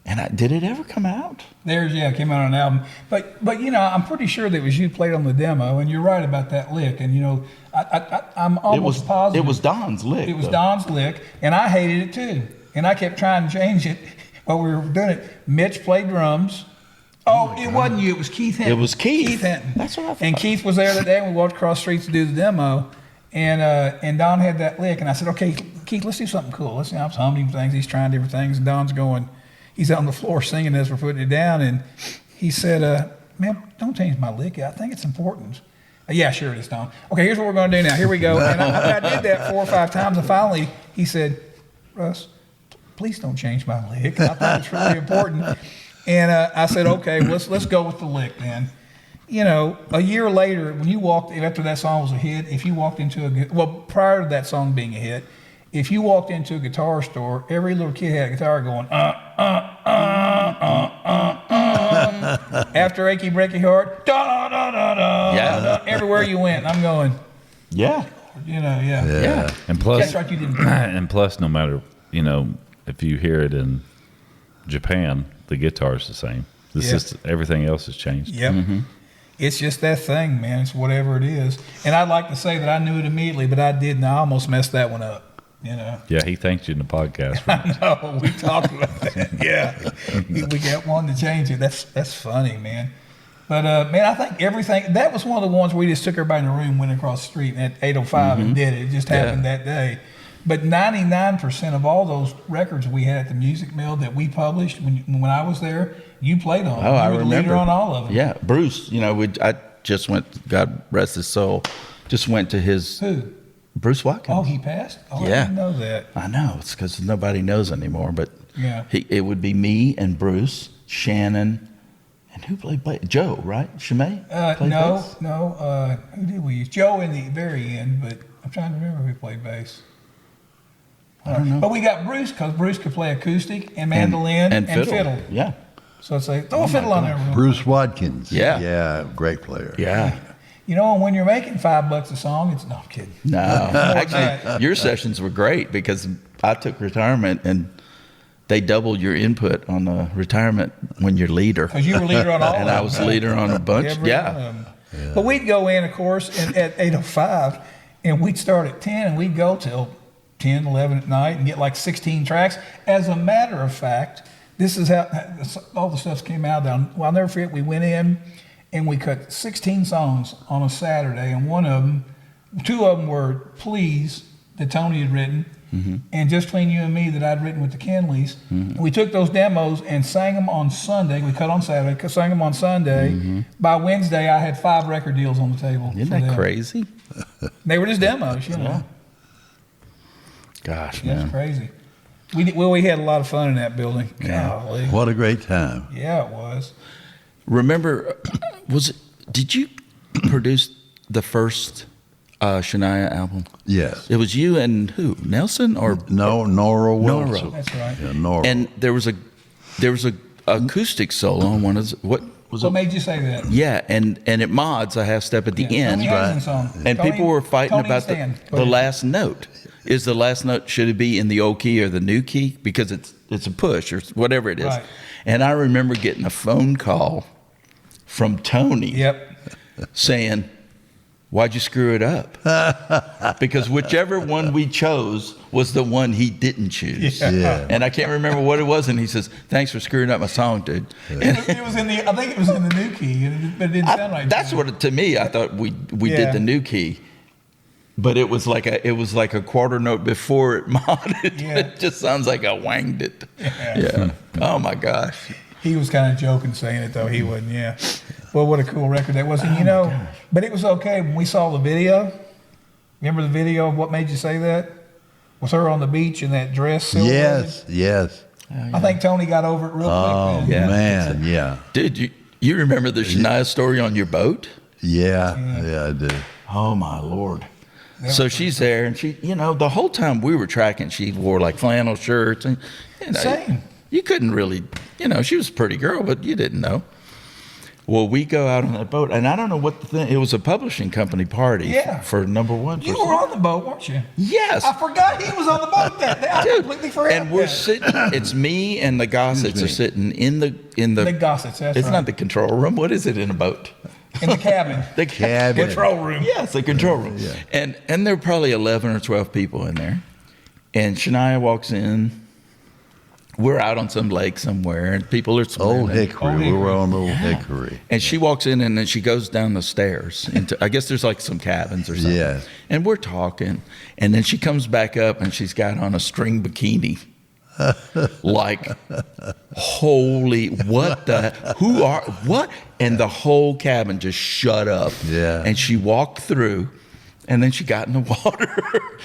And did it ever come out? It came out on an album. But you know, I'm pretty sure that it was you played on the demo, and you're right about that lick. And you know, I'm almost positive it was Don's lick. It was though. Don's lick, and I hated it too. And I kept trying to change it while we were doing it. Mitch played drums. Oh, it wasn't you. It was Keith Hinton. It was Keith. Keith Hinton. That's what I thought. And Keith was there that day, and we walked across the streets to do the demo. And Don had that lick, and I said, "Okay, Keith, let's do something cool. Let's." I'm humming things. He's trying different things, and Don's going. He's on the floor singing as we're putting it down, and he said, "Man, don't change my lick. I think it's important." "Yeah, sure it is, Don. Okay, here's what we're going to do now. Here we go." And I did that 4 or 5 times, and finally he said, "Russ, please don't change my lick. I thought it's really important." And I said, "Okay, let's go with the lick then." You know, a year later, when you walked after that song was a hit, if you walked into prior to that song being a hit, if you walked into a guitar store, every little kid had a guitar going, after Achy Breaky Heart, da da da da. Yeah. Everywhere you went, I'm going, Yeah. you know, yeah. Yeah. And plus, That's right, you didn't. and plus, no matter, you know, if you hear it in Japan, the guitar's the same. It's Yeah. just everything else has changed. Yep. It's just that thing, man. It's whatever it is. And I'd like to say that I knew it immediately, but I didn't. I almost messed that one up, you know. Yeah, he thanked you in the podcast. No, we talked about that. Yeah, we got one to change it. That's funny, man. But man, I think everything. That was one of the ones where we just took everybody in the room, went across the street at 8:05 and did it. It just happened that day. But 99% of all those records we had at the Music Mill that we published when I was there, you played on. Oh, I you were the remember. leader on all of them. Yeah, Bruce. You know, I just went. God rest his soul. Just went to his. Who? Bruce Watkins. Oh, he passed. Oh, I Yeah. didn't know that. I know it's because nobody knows anymore. But Yeah. it would be me and Bruce, Shannon, and who played bass? Joe, right? Shimei? Played bass? No. Who did we use? Joe in the very end, but I'm trying to remember who played bass. I don't know. But we got Bruce because Bruce could play acoustic and mandolin and fiddle. Yeah. So it's like, throw a fiddle on there. Bruce Watkins. Yeah. Yeah, great player. Yeah. You know, when you're making $5 a song, it's no, I'm kidding. No, that. actually, your sessions were great because I took retirement and they doubled your input on the retirement when you're leader. Because you were leader on all And of I them. was leader on a bunch. Every one of them. But we'd go in, of course, at 8:05, and we'd start at 10, and we'd go till 10, 11 at night and get like 16 tracks. As a matter of fact, this is how all the stuff came out. Well, I'll never forget, we went in and we cut 16 songs on a Saturday, and two of them were Please that Tony had written, and Just Between You and Me that I'd written with the Kenleys. And we took those demos and sang them on Sunday. We cut on Saturday, sang them on Sunday. By Wednesday, I had 5 record deals on the table. Isn't for that them. crazy? They were just demos, you know. Yeah. Gosh, Yeah, man. it's crazy. We had a lot of fun in that building. Golly. What a great time. Yeah, it was. Remember, did you produced the first Shania album? Yes. It was you and who? Nelson or No, Nora Wilson. Nora. That's right. Yeah, Nora. And there was a acoustic solo on one of what was What it? made you say that? Yeah, and it mods a half step at the end. Tony Hazen's song. And Tony- people were fighting Tony about Stan. Go the ahead. last note. Is the last note, should it be in the old key or the new key? Because it's a push or whatever it is. Right. And I remember getting a phone call from Tony Yep. saying, why'd you screw it up? Because whichever one we chose was the one he didn't choose. Yeah. And I can't remember what it was. And he says, thanks for screwing up my song, dude. It was in the. I think it was in the new key, but it didn't sound like That's that. what to me. I thought we Yeah. did the new key, but it was like a quarter note before it modded. Yeah. It just sounds like I wanged it. Yeah. Oh my gosh. He was kind of joking saying it though. He wasn't. Yeah. Well, what a cool record that was. And you know, but it was okay when we saw the video. Remember the video of What Made You Say That? Was her on the beach in that dress? silhouetted? Yes. I think Tony got over it real Oh, quick. Man. man. Yeah. Dude, you remember the Shania story on your boat? Yeah. Yeah, I do. Oh my Lord. So she's there, and she, the whole time we were tracking, she wore like flannel shirts, and Same. you couldn't really, she was a pretty girl, but you didn't know. Well, we go out on that boat, and I don't know what the thing. It was a publishing company party. Yeah. For number one. You were on the boat, weren't you? Yes. I forgot he was on the boat that day. I Dude, completely forgot. and we're that. sitting. It's me and the Gossets are sitting in the The Gossets, that's It's right. not the control room. What is it in a boat? in the cabin. The Cabin. Control room. Yes, the control room. Yeah. And there were probably 11 or 12 people in there. And Shania walks in. We're out on some lake somewhere, and people are swimming. Old Hickory. Old We were Hickory. on Old Hickory. And she walks in, and then she goes down the stairs into, I guess there's like some cabins or something. Yeah. And we're talking, and then she comes back up, and she's got on a string bikini. Like, holy, what? And the whole cabin just shut up. Yeah. And she walked through, and then she got in the water.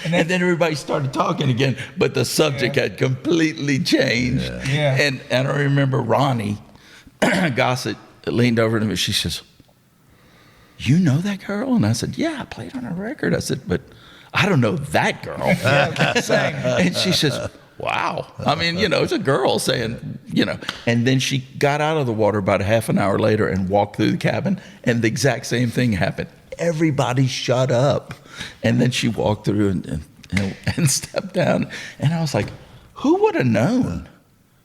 And then everybody started talking again, but the subject had completely changed. Yeah. And I remember Ronnie Gossett leaned over to me. She says, you know that girl? And I said, yeah, I played on her record. I said, but I don't know that girl. Same. And she says, wow. I mean, it's a girl saying, And then she got out of the water about a half an hour later and walked through the cabin, and the exact same thing happened. Everybody shut up. And then she walked through and stepped down. And I was like, who would have known?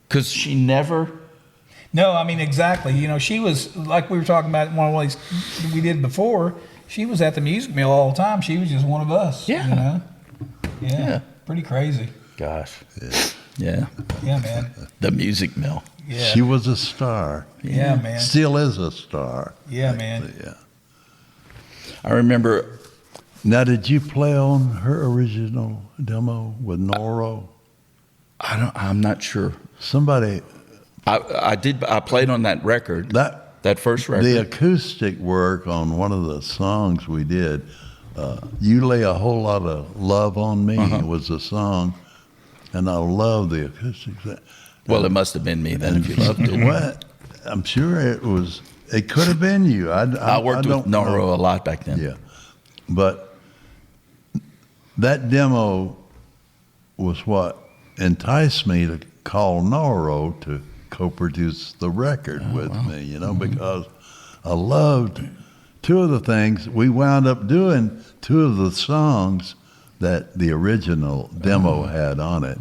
Because she never... No, I mean, exactly. She was, like we were talking about in one of these we did before, she was at the music mill all the time. She was just one of us. Yeah. Yeah. Pretty crazy. Gosh. Yeah. Yeah, man. The music mill. Yeah. She was a star. Yeah, man. Still is a star. Yeah, man. Yeah. I remember... Now, did you play on her original demo with Noro? I'm not sure. Somebody... I did. I played on that record. That first record. The acoustic work on one of the songs we did, You Lay a Whole Lot of Love on Me was the song, and I love the acoustics. Well, it must have been me then if you loved it. What? I'm sure it was. It could have been you. I worked with don't know. Noro a lot back then. Yeah, but that demo was what enticed me to call Noro to co-produce the record with me, because I loved two of the things. We wound up doing two of the songs that the original demo had on it,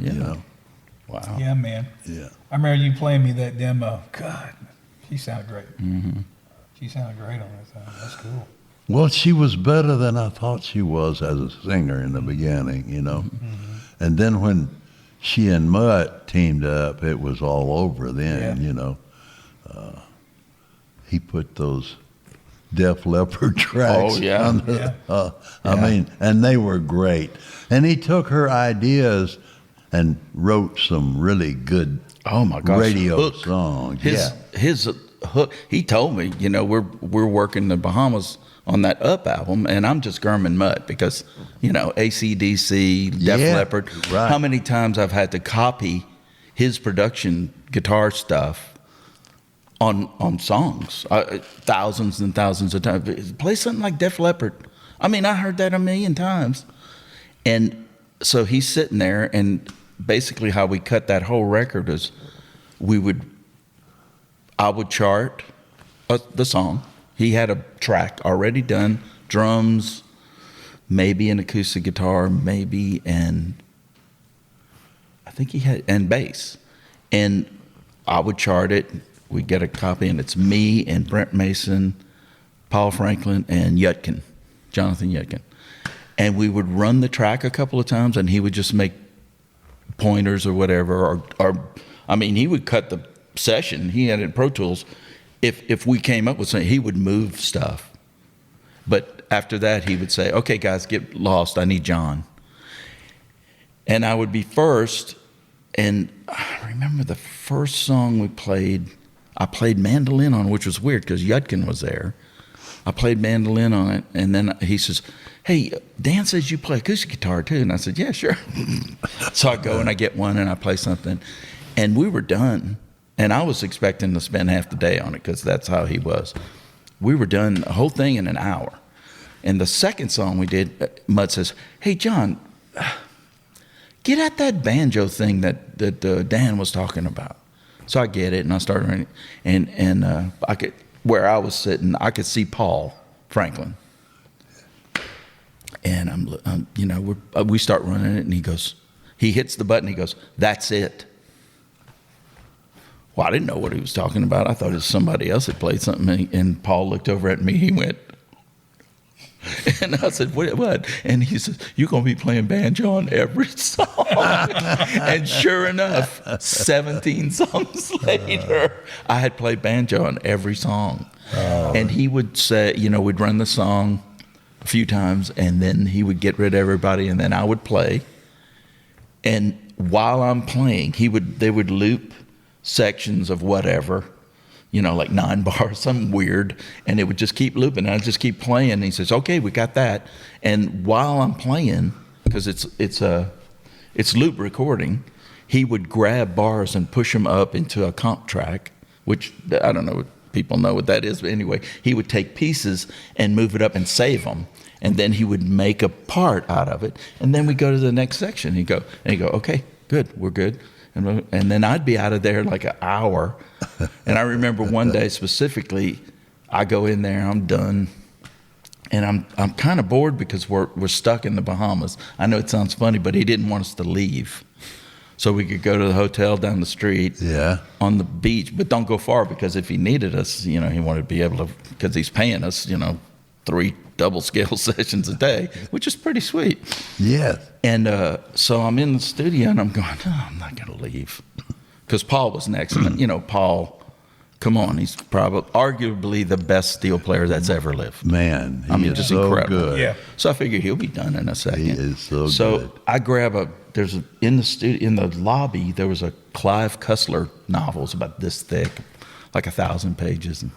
Wow. Yeah, man. Yeah. I remember you playing me that demo. God, she sounded great. Mm-hmm. She sounded great on that thing. That's cool. Well, she was better than I thought she was as a singer in the beginning, Mm-hmm. And then when she and Mutt teamed up, it was all over then, he put those Def Leppard tracks. Oh, yeah. on the- I mean, and they were great. And he took her ideas and wrote some really good Oh my gosh. radio Hook. songs. His hook. He told me, we're working the Bahamas on that Up album, and I'm just Gurman Mutt because, AC/DC, Def Yeah, Leppard. right. How many times I've had to copy his production guitar stuff on songs, thousands and thousands of times. Play something like Def Leppard. I mean, I heard that a million times. And so he's sitting there, and basically how we cut that whole record is I would chart the song. He had a track already done, drums, maybe an acoustic guitar, maybe, and I think he had, and bass. And I would chart it. We'd get a copy, and it's me and Brent Mason, Paul Franklin, and Jonathan Yudkin. And we would run the track a couple of times, and he would just make pointers or whatever, or I mean, he would cut the session. He had it in Pro Tools. If we came up with something, he would move stuff. But after that, he would say, okay, guys, get lost. I need John. And I would be first, and I remember the first song we played, I played mandolin on, which was weird because Yudkin was there. I played mandolin on it, and then he says, hey, Dan says you play acoustic guitar too. And I said, yeah, sure. So I go and I get one and I play something. And we were done. And I was expecting to spend half the day on it because that's how he was. We were done the whole thing in an hour. And the second song we did, Mud says, hey, John, get at that banjo thing that Dan was talking about. So I get it, and I start running. And I could, where I was sitting, I could see Paul Franklin. And we start running it, and he hits the button, he goes, that's it. Well, I didn't know what he was talking about. I thought it was somebody else had played something. And Paul looked over at me. He went, and I said, what? And he said, you're going to be playing banjo on every song. And sure enough, 17 songs later, I had played banjo on every song. Oh. And he would say, we'd run the song a few times, and then he would get rid of everybody, and then I would play. And while I'm playing, they would loop sections of whatever, like 9 bars, something weird, and it would just keep looping, and I'd just keep playing, and he says, okay, we got that. And while I'm playing, because it's loop recording, he would grab bars and push them up into a comp track, which I don't know if people know what that is, but anyway, he would take pieces and move it up and save them, and then he would make a part out of it, and then we go to the next section. He'd go, okay, good, we're good. And then I'd be out of there like an hour. And I remember one day specifically, I go in there, I'm done, and I'm kind of bored because we're stuck in the Bahamas. I know it sounds funny, but he didn't want us to leave, so we could go to the hotel down the street, on the beach, but don't go far, because if he needed us, he wanted to be able to, because he's paying us, 3 double scale sessions a day, which is pretty sweet. Yeah. And so I'm in the studio, and I'm going, no, I'm not going to leave, because Paul was next. And, Paul, come on, he's arguably the best steel player that's ever lived. Man, he is just so incredible. Good. Yeah. So I figure he'll be done in a second. He is so good. So I grab in the lobby, there was a Clive Cussler novel. It's about this thick, like 1,000 pages. And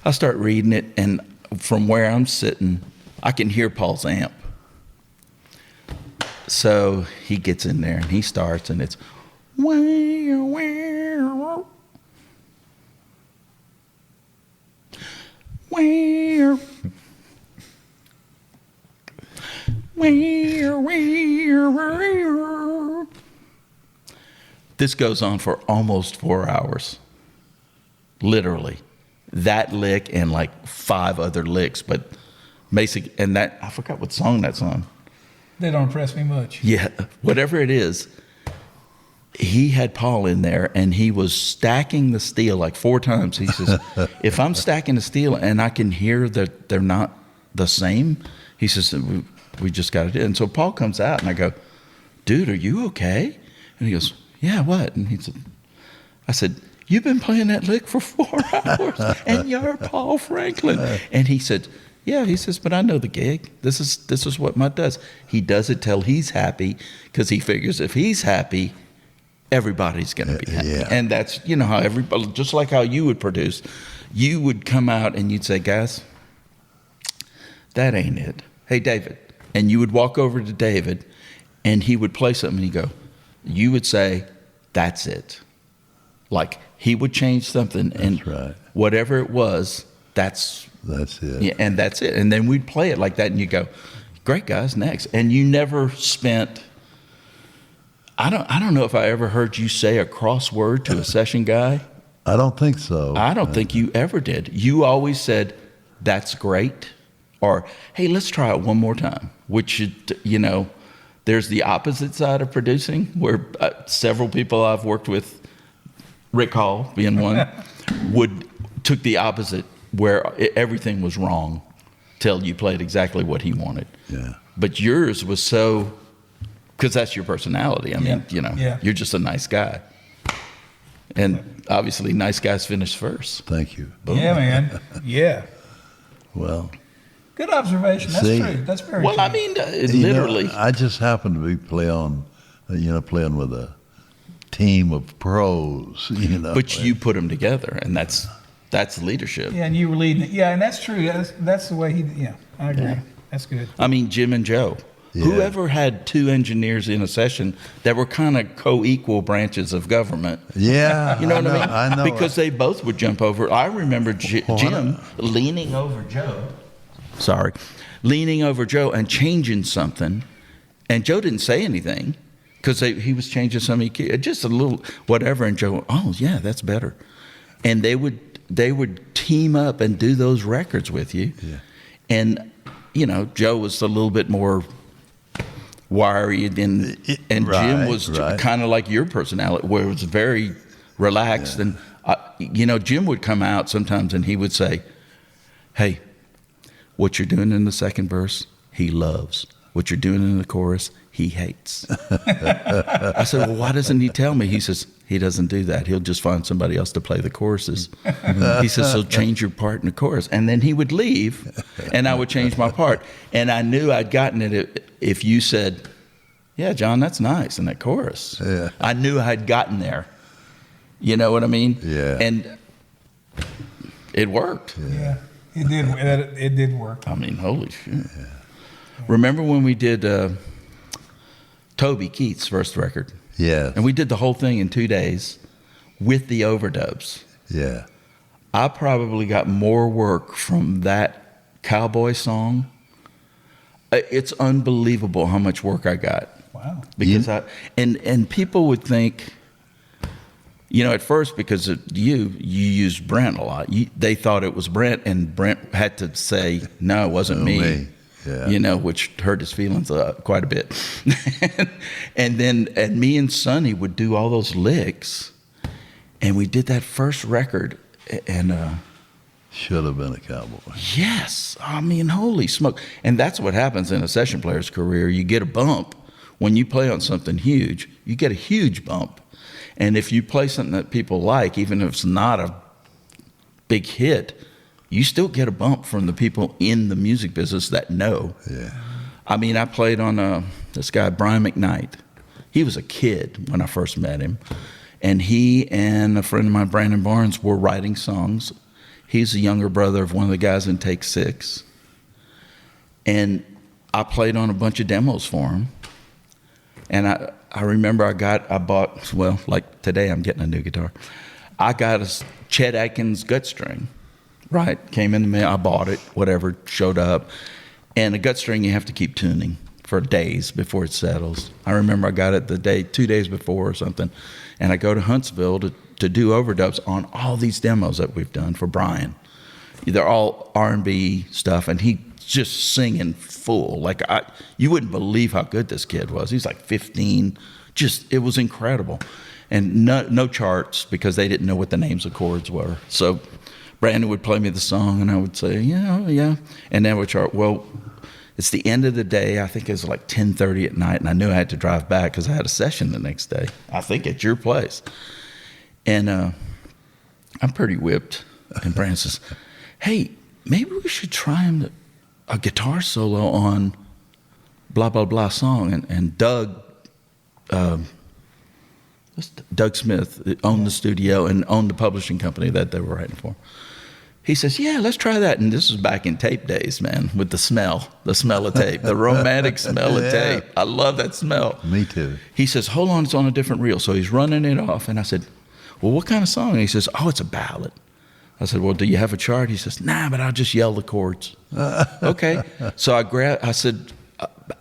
I start reading it, and from where I'm sitting, I can hear Paul's amp. So he gets in there and he starts, and it's this goes on for almost 4 hours, literally. That lick and like 5 other licks, but basic, and that, I forgot what song that's on. They don't impress me much. Yeah, whatever it is, he had Paul in there, and he was stacking the steel like 4 times. He says, if I'm stacking the steel and I can hear that they're not the same, he says, we just got to do it. And so Paul comes out, and I go, dude, are you okay? And he goes, yeah, what? And I said, you've been playing that lick for 4 hours, and you're Paul Franklin. And he said, yeah, he says, but I know the gig. This is what Mutt does. He does it till he's happy, because he figures if he's happy, everybody's going to be happy. Yeah. And that's, how everybody, just like how you would produce, you would come out and you'd say, guys, that ain't it. Hey, David. And you would walk over to David, and he would play something, and he'd go, you would say, that's it. Like he would change something, and right. whatever it was, that's it. yeah, and that's it. And then we'd play it like that, and you go, "Great guys, next." And you never spent. I don't know if I ever heard you say a crossword to a session guy. I don't think so. I don't think you ever did. You always said, "That's great," or "Hey, let's try it one more time." Which, there's the opposite side of producing, where several people I've worked with, Rick Hall being one, took the opposite, where everything was wrong till you played exactly what he wanted. Yeah. But yours was so, because that's your personality. I mean, Yeah. you're just a nice guy. And obviously, nice guys finish first. Thank you. Yeah, man. Yeah. Well, Good observation. That's See? true. That's very Well, true. I mean, you literally. know, I just happened to be playing with a team of pros. But you put them together, and that's leadership. Yeah, and you were leading it. Yeah, and that's true. That's the way he. Yeah, I agree. That's good. I mean, Jim and Joe. Yeah. Whoever had two engineers in a session that were kind of co-equal branches of government. Yeah, You know what I mean? I know. Because they both would jump over. I remember Jim leaning over Joe and changing something. And Joe didn't say anything because he was changing something, just a little whatever. And Joe, oh, yeah, that's better. And they would team up and do those records with you. Yeah. And, Joe was a little bit more wiry and Jim was kind of like your personality, where it was very relaxed. Yeah. And Jim would come out sometimes and he would say, "Hey, what you're doing in the second verse, he loves. What you're doing in the chorus, he hates." I said, "Well, why doesn't he tell me?" He says, "He doesn't do that. He'll just find somebody else to play the choruses." He says, "So change your part in the chorus." And then he would leave, and I would change my part. And I knew I'd gotten it if you said, "Yeah, John, that's nice in that chorus." Yeah. I knew I'd gotten there. You know what I mean? Yeah. And it worked. Yeah, it did. It did work. I mean, holy shit. Yeah. Remember when we did Toby Keith's first record? Yeah. And we did the whole thing in 2 days with the overdubs. Yeah. I probably got more work from that cowboy song. It's unbelievable how much work I got. Wow. Because and people would think, at first, because you used Brent a lot. They thought it was Brent, and Brent had to say, "No, it wasn't me." Yeah. Which hurt his feelings quite a bit. and me and Sonny would do all those licks, and we did that first record, and should have been a cowboy. yes, I mean, holy smoke. And that's what happens in a session player's career. You get a bump when you play on something huge. You get a huge bump, and if you play something that people like, even if it's not a big hit, you still get a bump from the people in the music business that know. Yeah. I mean, I played on this guy, Brian McKnight. He was a kid when I first met him. And he and a friend of mine, Brandon Barnes, were writing songs. He's the younger brother of one of the guys in Take Six. And I played on a bunch of demos for him. And I remember I bought, well, like today I'm getting a new guitar. I got a Chet Atkins gut string. Right, came in the mail, I bought it, whatever, showed up. And a gut string you have to keep tuning for days before it settles. I remember I got it 2 days before or something. And I go to Huntsville to do overdubs on all these demos that we've done for Brian. They're all R&B stuff, and he's just singing full. Like, you wouldn't believe how good this kid was. He's like 15. It was incredible. And no charts, because they didn't know what the names of chords were. So Brandon would play me the song, and I would say, yeah. And then would chart. Well, it's the end of the day. I think it was like 10:30 at night, and I knew I had to drive back because I had a session the next day, I think at your place. And I'm pretty whipped. And Brandon says, "Hey, maybe we should try a guitar solo on blah, blah, blah song." And Doug Smith owned the studio and owned the publishing company that they were writing for. He says, "Yeah, let's try that." And this was back in tape days, man, with the smell of tape, the romantic smell of tape. I love that smell. Me too. He says, "Hold on, it's on a different reel." So he's running it off. And I said, well, what kind of song? And he says, oh, it's a ballad. I said, well, do you have a chart? He says, nah, but I'll just yell the chords. Okay. So I said,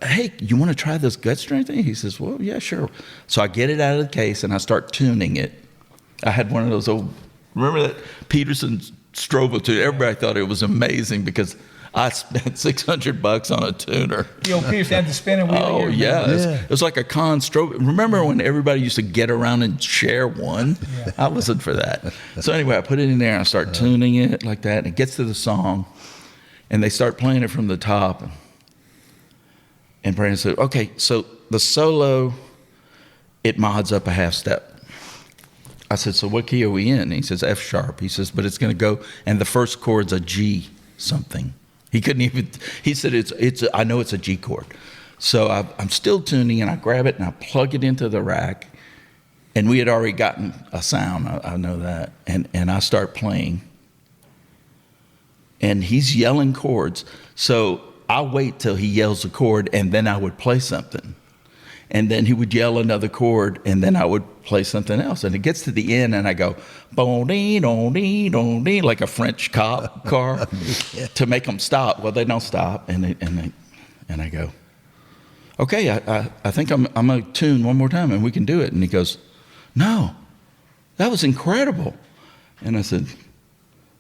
hey, you want to try this gut string thing? He says, well, yeah, sure. So I get it out of the case and I start tuning it. I had one of those old, remember that Peterson Strobo tune? Everybody thought it was amazing because I spent $600 on a tuner. The old Peterson had the spinning wheel. Oh, yeah. It was like a con Strobo. Remember when everybody used to get around and share one? Yeah. I wasn't for that. So anyway, I put it in there and I start tuning it like that. And it gets to the song and they start playing it from the top. And Brandon said, okay, so the solo, it mods up a half step. I said, so what key are we in? And he says, F sharp. He says, but it's going to go, and the first chord's a G something. He couldn't even, he said, I know it's a G chord. So I'm still tuning, and I grab it, and I plug it into the rack, and we had already gotten a sound, I know that, and I start playing, and he's yelling chords. So I wait till he yells a chord, and then I would play something. And then he would yell another chord, and then I would play something else. And it gets to the end, and I go, bon-dee, don-dee, don-dee, like a French cop car to make them stop. Well, they don't stop. And I go, okay, I think I'm going to tune one more time, and we can do it. And he goes, no, that was incredible. And I said,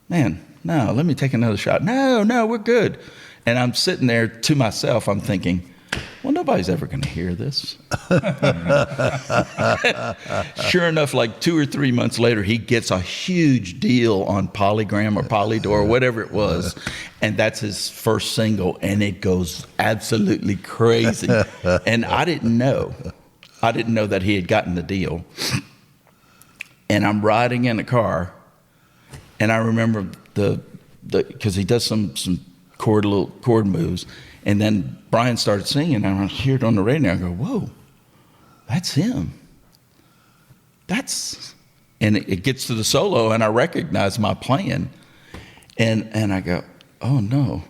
man, no, let me take another shot. No, we're good. And I'm sitting there to myself, I'm thinking, well, nobody's ever going to hear this. Sure enough, like 2 or 3 months later, he gets a huge deal on Polygram or Polydor or whatever it was. And that's his first single. And it goes absolutely crazy. And I didn't know that he had gotten the deal. And I'm riding in the car. And I remember because he does some little chord moves. And then Brian started singing, and I hear it on the radio, and I go, whoa, that's him. And it gets to the solo, and I recognize my playing, and I go, oh, no.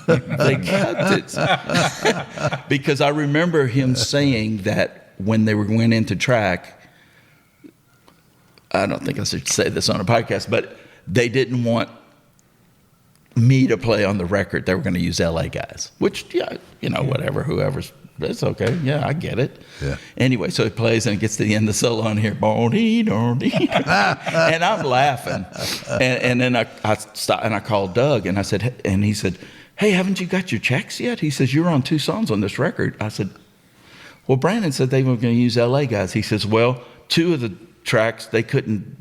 They got it. Because I remember him saying that when they went into track, I don't think I should say this on a podcast, but they didn't want me to play on the record. They were going to use LA guys, which, yeah, whatever, whoever's, it's okay. Yeah, I get it. Yeah. Anyway, so it plays and it gets to the end of the solo on here, and I'm laughing. And then I stopped and I called Doug and I said, and he said, hey, haven't you got your checks yet? He says, you're on 2 songs on this record. I said, well, Brandon said they were going to use LA guys. He says, well, 2 of the tracks, they couldn't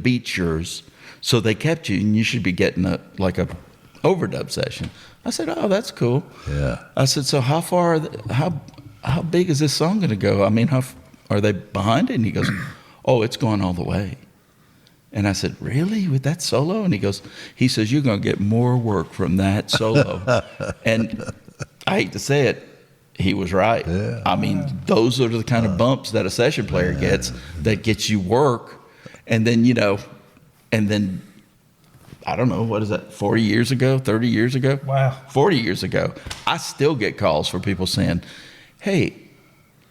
beat yours. So they kept you, and you should be getting a overdub session. I said, oh, that's cool. Yeah. I said, so how big is this song going to go? I mean, how are they behind it? And he goes, oh, it's going all the way. And I said, really, with that solo? And he says, you're going to get more work from that solo. And I hate to say it, he was right. Yeah. I mean, those are the kind of bumps that a session player gets that gets you work, and then And then, I don't know, what is that, 40 years ago, 30 years ago? Wow. 40 years ago. I still get calls from people saying, hey,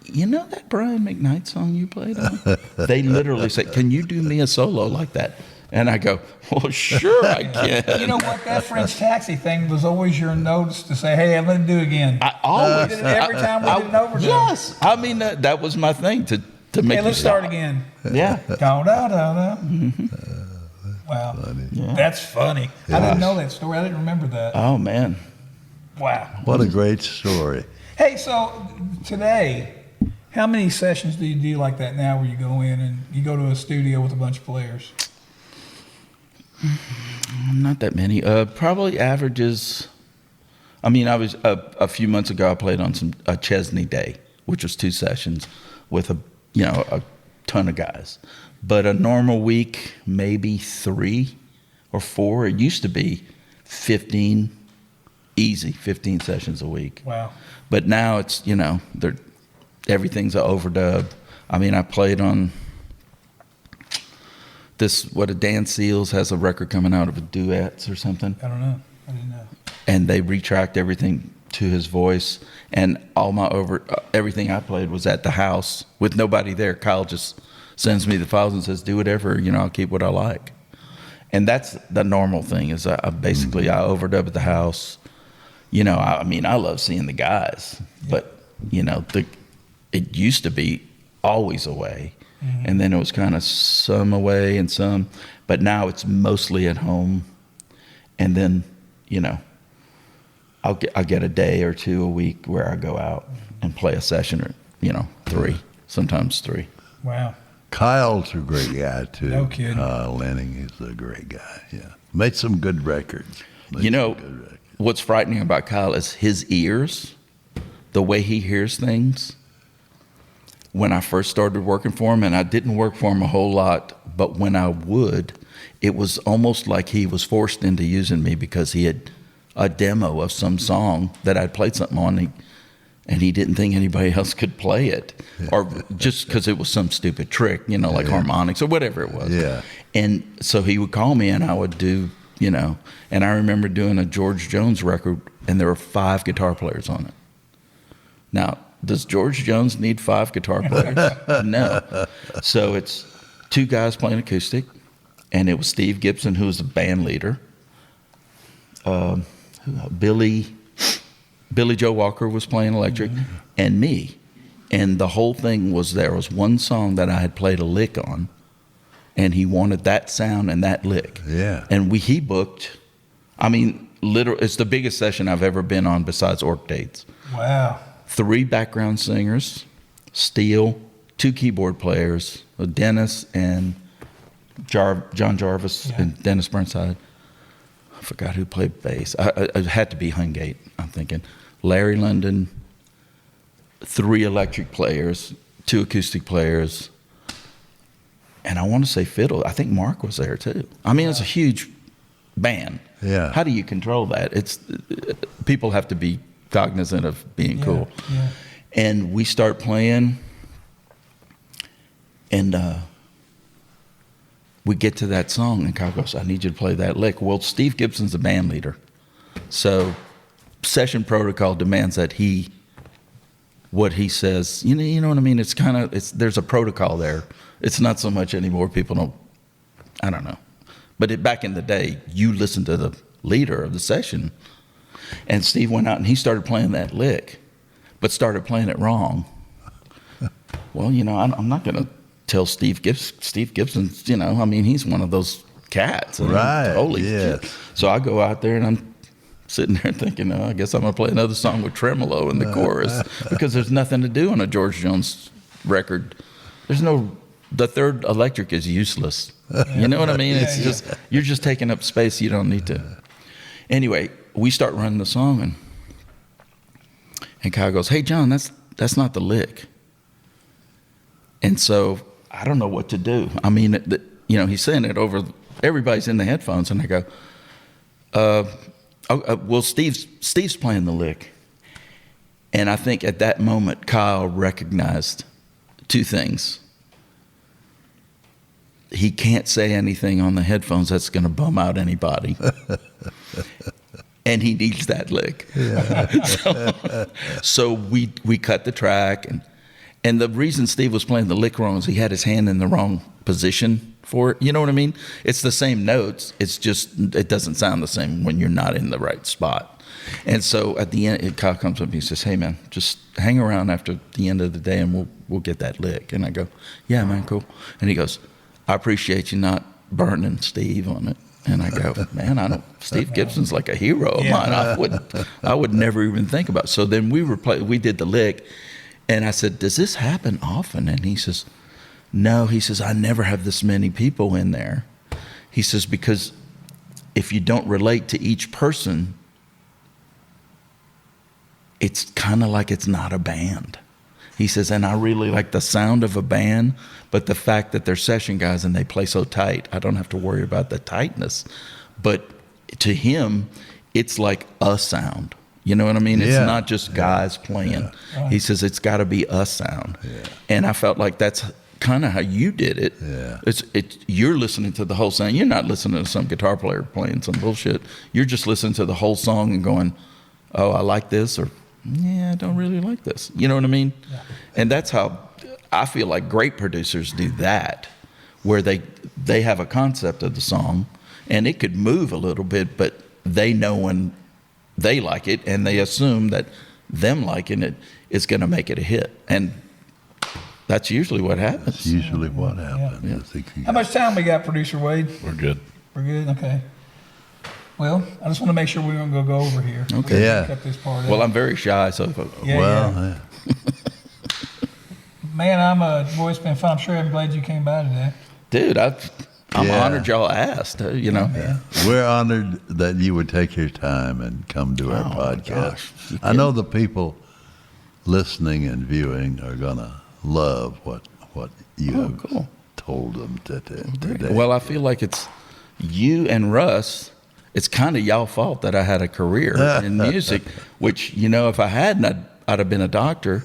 you know that Brian McKnight song you played on? They literally say, can you do me a solo like that? And I go, well, sure I can. You know what? That French Taxi thing was always your notice to say, hey, I'm going to do it again. I always did it every time we did an overdub. Yes. I mean, that was my thing to make let's start again. Yeah. Da-da-da-da. Wow. Funny. Yeah. That's funny. Yeah. I didn't know that story. I didn't remember that. Oh, man. Wow. What a great story. Hey, so today, how many sessions do you do like that now where you go in and you go to a studio with a bunch of players? Not that many. Probably averages. I mean, I was a few months ago, I played on a Chesney Day, which was 2 sessions with a ton of guys. But a normal week, maybe 3 or 4. It used to be 15 sessions a week. Wow. But now it's, everything's an overdub. I mean, I played on Dan Seals has a record coming out of a duets or something. I don't know. I didn't know. And they retracked everything to his voice. And all my everything I played was at the house with nobody there. Kyle just sends me the files and says, do whatever, I'll keep what I like. And that's the normal thing is I basically I overdub at the house. I love seeing the guys, but it used to be always away. And then it was kind of some away and some, but now it's mostly at home. And then, I'll get a day or two a week where I go out and play a session or, 3, sometimes 3. Wow. Kyle's a great guy too. No kidding. Lenning is a great guy. Yeah. Made some good records. What's frightening about Kyle is his ears, the way he hears things. When I first started working for him, and I didn't work for him a whole lot, but when I would, it was almost like he was forced into using me because he had a demo of some song that I'd played something on, and he didn't think anybody else could play it, or just because it was some stupid trick, like harmonics or whatever it was. Yeah. And so he would call me, and I would do, and I remember doing a George Jones record, and there were 5 guitar players on it. Now, does George Jones need 5 guitar players? No. So it's 2 guys playing acoustic, and it was Steve Gibson, who was the band leader. Billy Joe Walker was playing electric, and me. And the whole thing was there was one song that I had played a lick on, and he wanted that sound and that lick. Yeah. And he booked, literally, it's the biggest session I've ever been on besides Orc Dates. Wow. 3 background singers, steel, 2 keyboard players, Dennis and John Jarvis and Dennis Burnside. I forgot who played bass. It had to be Hungate, I'm thinking. Larry London, 3 electric players, 2 acoustic players, and I want to say fiddle. I think Mark was there too. It's a huge band. Yeah. How do you control that? People have to be cognizant of being cool. Yeah. And we start playing, and we get to that song, and Kyle goes, I need you to play that lick. Well, Steve Gibson's the band leader. So session protocol demands that what he says, you know what I mean? It's kind of, there's a protocol there. It's not so much anymore. People don't, I don't know. But back in the day, you listened to the leader of the session. And Steve went out and he started playing that lick, but started playing it wrong. Well, I'm not going to tell Steve Gibson, he's one of those cats. Right. Holy yes. shit. So I go out there and I'm sitting there thinking, I guess I'm going to play another song with tremolo in the chorus because there's nothing to do on a George Jones record. The third electric is useless. You know what I mean? It's just, you're just taking up space you don't need to. Anyway, we start running the song, and Kyle goes, hey, John, that's not the lick. And so I don't know what to do. He's saying it over, everybody's in the headphones, and I go, well, Steve's playing the lick. And I think at that moment, Kyle recognized 2 things. He can't say anything on the headphones that's going to bum out anybody. And he needs that lick. Yeah. so we cut the track, and the reason Steve was playing the lick wrong is he had his hand in the wrong position for it. You know what I mean? It's the same notes. It's just it doesn't sound the same when you're not in the right spot. And so at the end, Kyle comes up and he says, "Hey man, just hang around after the end of the day, and we'll get that lick." And I go, "Yeah, man, cool." And he goes, "I appreciate you not burning Steve on it." And I go, "Man, Steve Gibson's like a hero of mine. I would never even think about it." So then we did the lick, and I said, "Does this happen often?" And he says, "No." He says, "I never have this many people in there." He says, "Because if you don't relate to each person, it's kind of like it's not a band." He says, "And I really like the sound of a band, but the fact that they're session guys and they play so tight, I don't have to worry about the tightness." But to him, it's like a sound. You know what I mean? Yeah. It's not just guys playing. Yeah. He says it's got to be a sound. Yeah. And I felt like that's kind of how you did it. Yeah. You're listening to the whole sound. You're not listening to some guitar player playing some bullshit. You're just listening to the whole song and going, "Oh, I like this," or "Yeah, I don't really like this." You know what I mean? Yeah. And that's how I feel like great producers do that, where they have a concept of the song, and it could move a little bit, but they know when they like it, and they assume that them liking it is going to make it a hit, and that's usually what happens. That's usually what happens. Yeah. I think How much time we got, Producer Wade? We're good. We're good? Okay. Well, I just want to make sure we don't go over here. Okay. Yeah. Cut this part Well, out. I'm very shy, so Yeah, well, yeah. Man, boy, it's been fun. I'm sure I'm glad you came by today. dude, I'm Yeah. honored y'all asked. You know, we're honored that you would take your time and come to our podcast. gosh. You I know the people listening and viewing are gonna love what you have cool. told them today. well, I feel like it's you and Russ. It's kind of y'all fault that I had a career in music, which, you know, if I hadn't, I'd have been a doctor.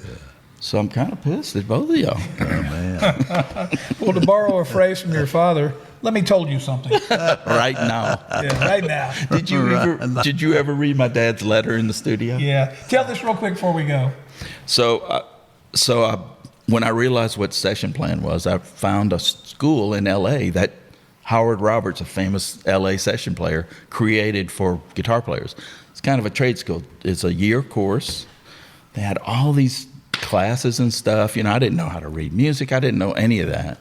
So I'm kind of pissed at both of y'all. Oh, man. Well, to borrow a phrase from your father, let me told you something. Right now. Yeah, right now. Did you ever read my dad's letter in the studio? Yeah. Tell this real quick before we go. So when I realized what session plan was, I found a school in L.A. that Howard Roberts, a famous L.A. session player, created for guitar players. It's kind of a trade school. It's a year course. They had all these classes and stuff. You know, I didn't know how to read music. I didn't know any of that.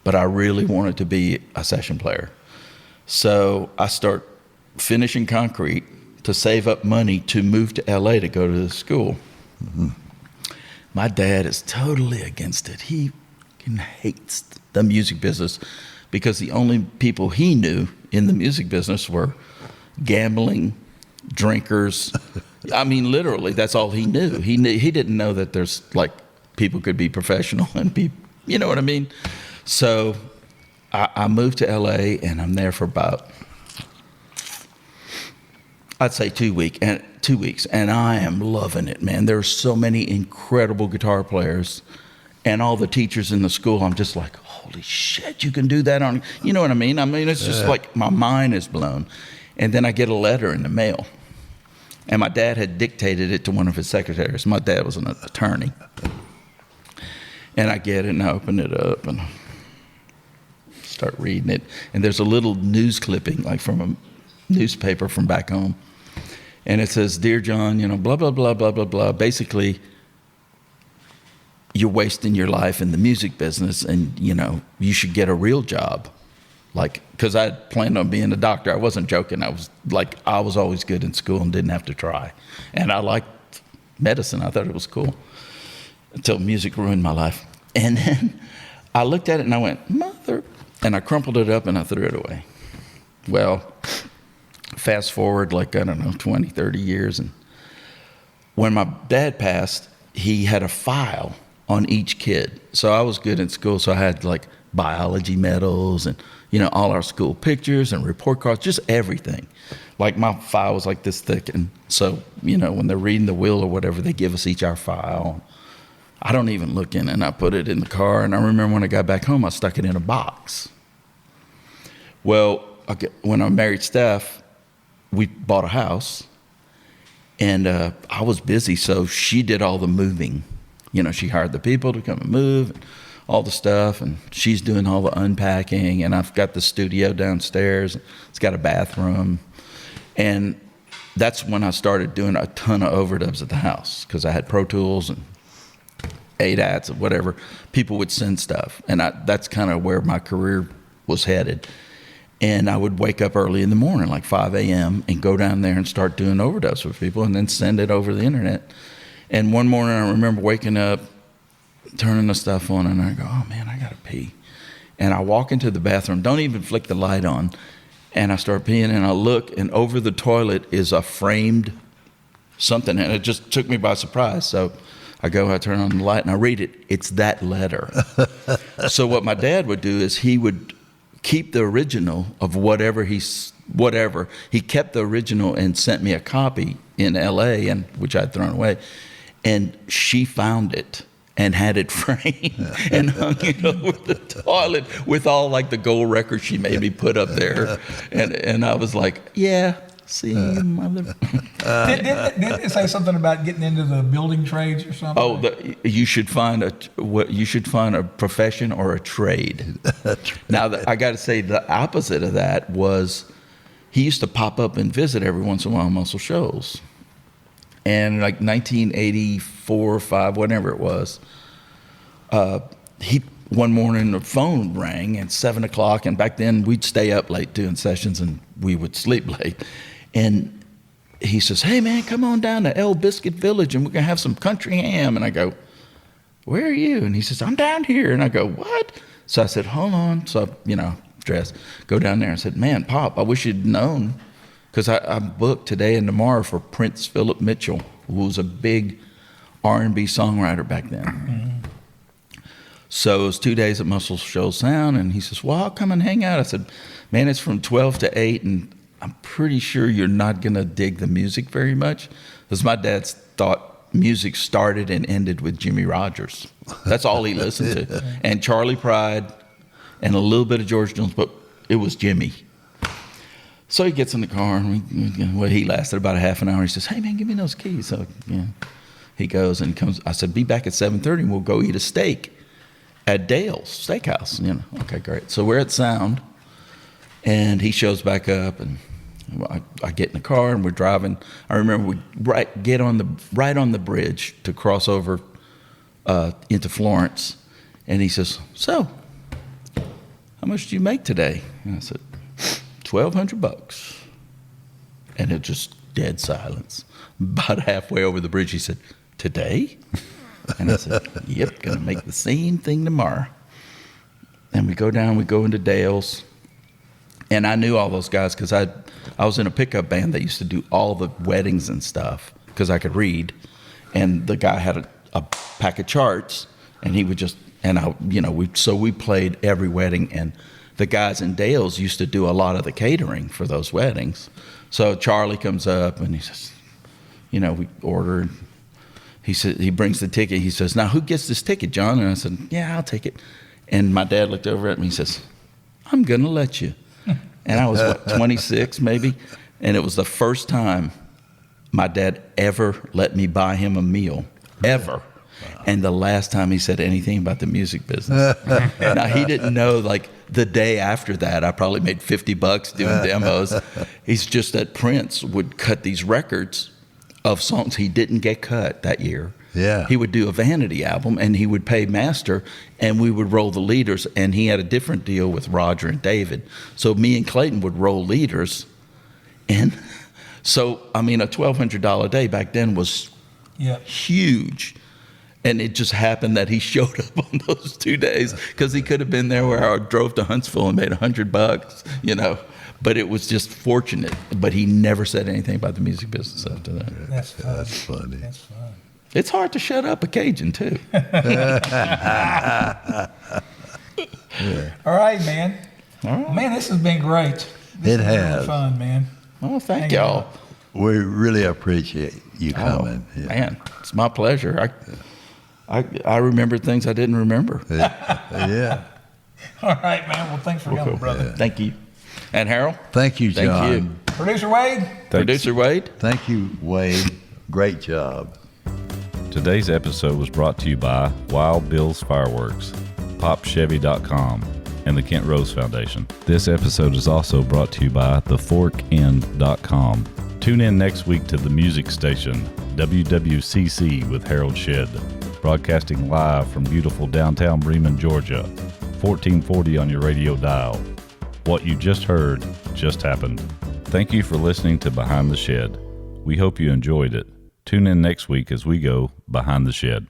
But I really wanted to be a session player. So I start finishing concrete to save up money to move to L.A. to go to the school. Mm-hmm. My dad is totally against it. He hates the music business because the only people he knew in the music business were gambling, drinkers. I mean, literally, that's all he knew. He didn't know that there's, like, people could be professional and be, you know what I mean? So I moved to L.A., and I'm there for about, I'd say 2 weeks, and I am loving it, man. There's so many incredible guitar players, and all the teachers in the school, I'm just like, holy shit, you can do that on, you know what I mean? I mean, it's just like my mind is blown. And then I get a letter in the mail, and my dad had dictated it to one of his secretaries. My dad was an attorney. And I get it, and I open it up, and start reading it. And there's a little news clipping, like from a newspaper from back home. And it says, "Dear John, you know, blah, blah, blah, blah, blah, blah. Basically, you're wasting your life in the music business, and, you know, you should get a real job." Like, because I had planned on being a doctor. I wasn't joking. I was always good in school and didn't have to try. And I liked medicine. I thought it was cool until music ruined my life. And then I looked at it and I went, mother, and I crumpled it up and I threw it away. Well, fast forward, like, I don't know, 20, 30 years. And when my dad passed, he had a file on each kid. So I was good in school. So I had, like, biology medals and, you know, all our school pictures and report cards, just everything. Like, my file was like this thick. And so, you know, when they're reading the will or whatever, they give us each our file. I don't even look in it, and I put it in the car. And I remember when I got back home, I stuck it in a box. Well, when I married Steph, we bought a house, and I was busy, so she did all the moving. You know, she hired the people to come and move, and all the stuff, and she's doing all the unpacking, and I've got the studio downstairs. It's got a bathroom, and that's when I started doing a ton of overdubs at the house, because I had Pro Tools and 8-ats and whatever. People would send stuff, and that's kind of where my career was headed. And I would wake up early in the morning, like 5 a.m., and go down there and start doing overdubs with people and then send it over the internet. And one morning I remember waking up, turning the stuff on, and I go, oh, man, I got to pee. And I walk into the bathroom, don't even flick the light on, and I start peeing, and I look, and over the toilet is a framed something, and it just took me by surprise. So I go, I turn on the light, and I read it. It's that letter. So what my dad would do is he would keep the original of whatever. He kept the original and sent me a copy in L.A., and which I'd thrown away. And she found it and had it framed and hung it over the toilet with all, like, the gold records she made me put up there. And I was like, yeah, See you, mother. Didn't it say something about getting into the building trades or something? Oh, you should find a profession or a trade. Now, I got to say, the opposite of that was he used to pop up and visit every once in a while on Muscle Shoals. And like 1984 or 5, whatever it was, one morning the phone rang at 7 o'clock, and back then we'd stay up late doing sessions and we would sleep late. And he says, "Hey man, come on down to El Biscuit Village and we're gonna have some country ham." And I go, "Where are you?" And he says, "I'm down here." And I go, "What?" So I said, "Hold on." So, dressed, go down there. I said, "Man, Pop, I wish you'd known, because I'm booked today and tomorrow for Prince Philip Mitchell, who was a big R&B songwriter back then." Mm-hmm. So it was 2 days at Muscle Shoals Sound, and he says, "Well, I'll come and hang out." I said, "Man, it's from 12 to 8, and I'm pretty sure you're not going to dig the music very much," because my dad thought music started and ended with Jimmy Rogers. That's all he listened to. And Charlie Pride and a little bit of George Jones, but it was Jimmy. So he gets in the car, and he lasted about a half an hour. He says, "Hey, man, give me those keys." So he goes and comes. I said, "Be back at 7:30, and we'll go eat a steak at Dale's Steakhouse." Okay, great. So we're at Sound, and he shows back up, and I get in the car, and we're driving. I remember we get on the bridge to cross over into Florence, and he says, "So, how much do you make today?" And I said, $1,200. And it just dead silence. About halfway over the bridge, he said, "Today?" And I said, "Yep, gonna make the same thing tomorrow." And we go down, we go into Dale's. And I knew all those guys because I was in a pickup band that used to do all the weddings and stuff because I could read. And the guy had a pack of charts, and he would just, we played every wedding. And the guys in Dale's used to do a lot of the catering for those weddings. So Charlie comes up and he says, we ordered. He said, he brings the ticket. He says, "Now who gets this ticket, John?" And I said, "Yeah, I'll take it." And my dad looked over at me and he says, "I'm going to let you." And I was, 26 maybe? And it was the first time my dad ever let me buy him a meal, ever. Wow. And the last time he said anything about the music business. Now, he didn't know, the day after that, I probably made $50 doing demos. He's just that Prince would cut these records of songs he didn't get cut that year. Yeah. He would do a vanity album, and he would pay master, and we would roll the leaders, and he had a different deal with Roger and David. So me and Clayton would roll leaders. And so, a $1,200 a day back then was huge. And it just happened that he showed up on those 2 days because he could have been there where I drove to Huntsville and made $100, But it was just fortunate. But he never said anything about the music business after that. That's fun. That's funny. That's fun. It's hard to shut up a Cajun, too. All right, man. All right. Man, this has been great. This It has been has. really fun, man. Well, thank y'all. We really appreciate you coming. Man, it's my pleasure. I remembered things I didn't remember. Yeah. All right, man. Well, thanks for coming, brother. Yeah. Thank you. And Harold? Thank you, John. Thank you. Producer Wade? Producer Wade? Thank you, Wade. Great job. Today's episode was brought to you by Wild Bill's Fireworks, PopChevy.com, and the Kent Rose Foundation. This episode is also brought to you by theforkend.com. Tune in next week to the music station, WWCC with Harold Shedd, broadcasting live from beautiful downtown Bremen, Georgia, 1440 on your radio dial. What you just heard just happened. Thank you for listening to Behind the Shed. We hope you enjoyed it. Tune in next week as we go Behind the Shed.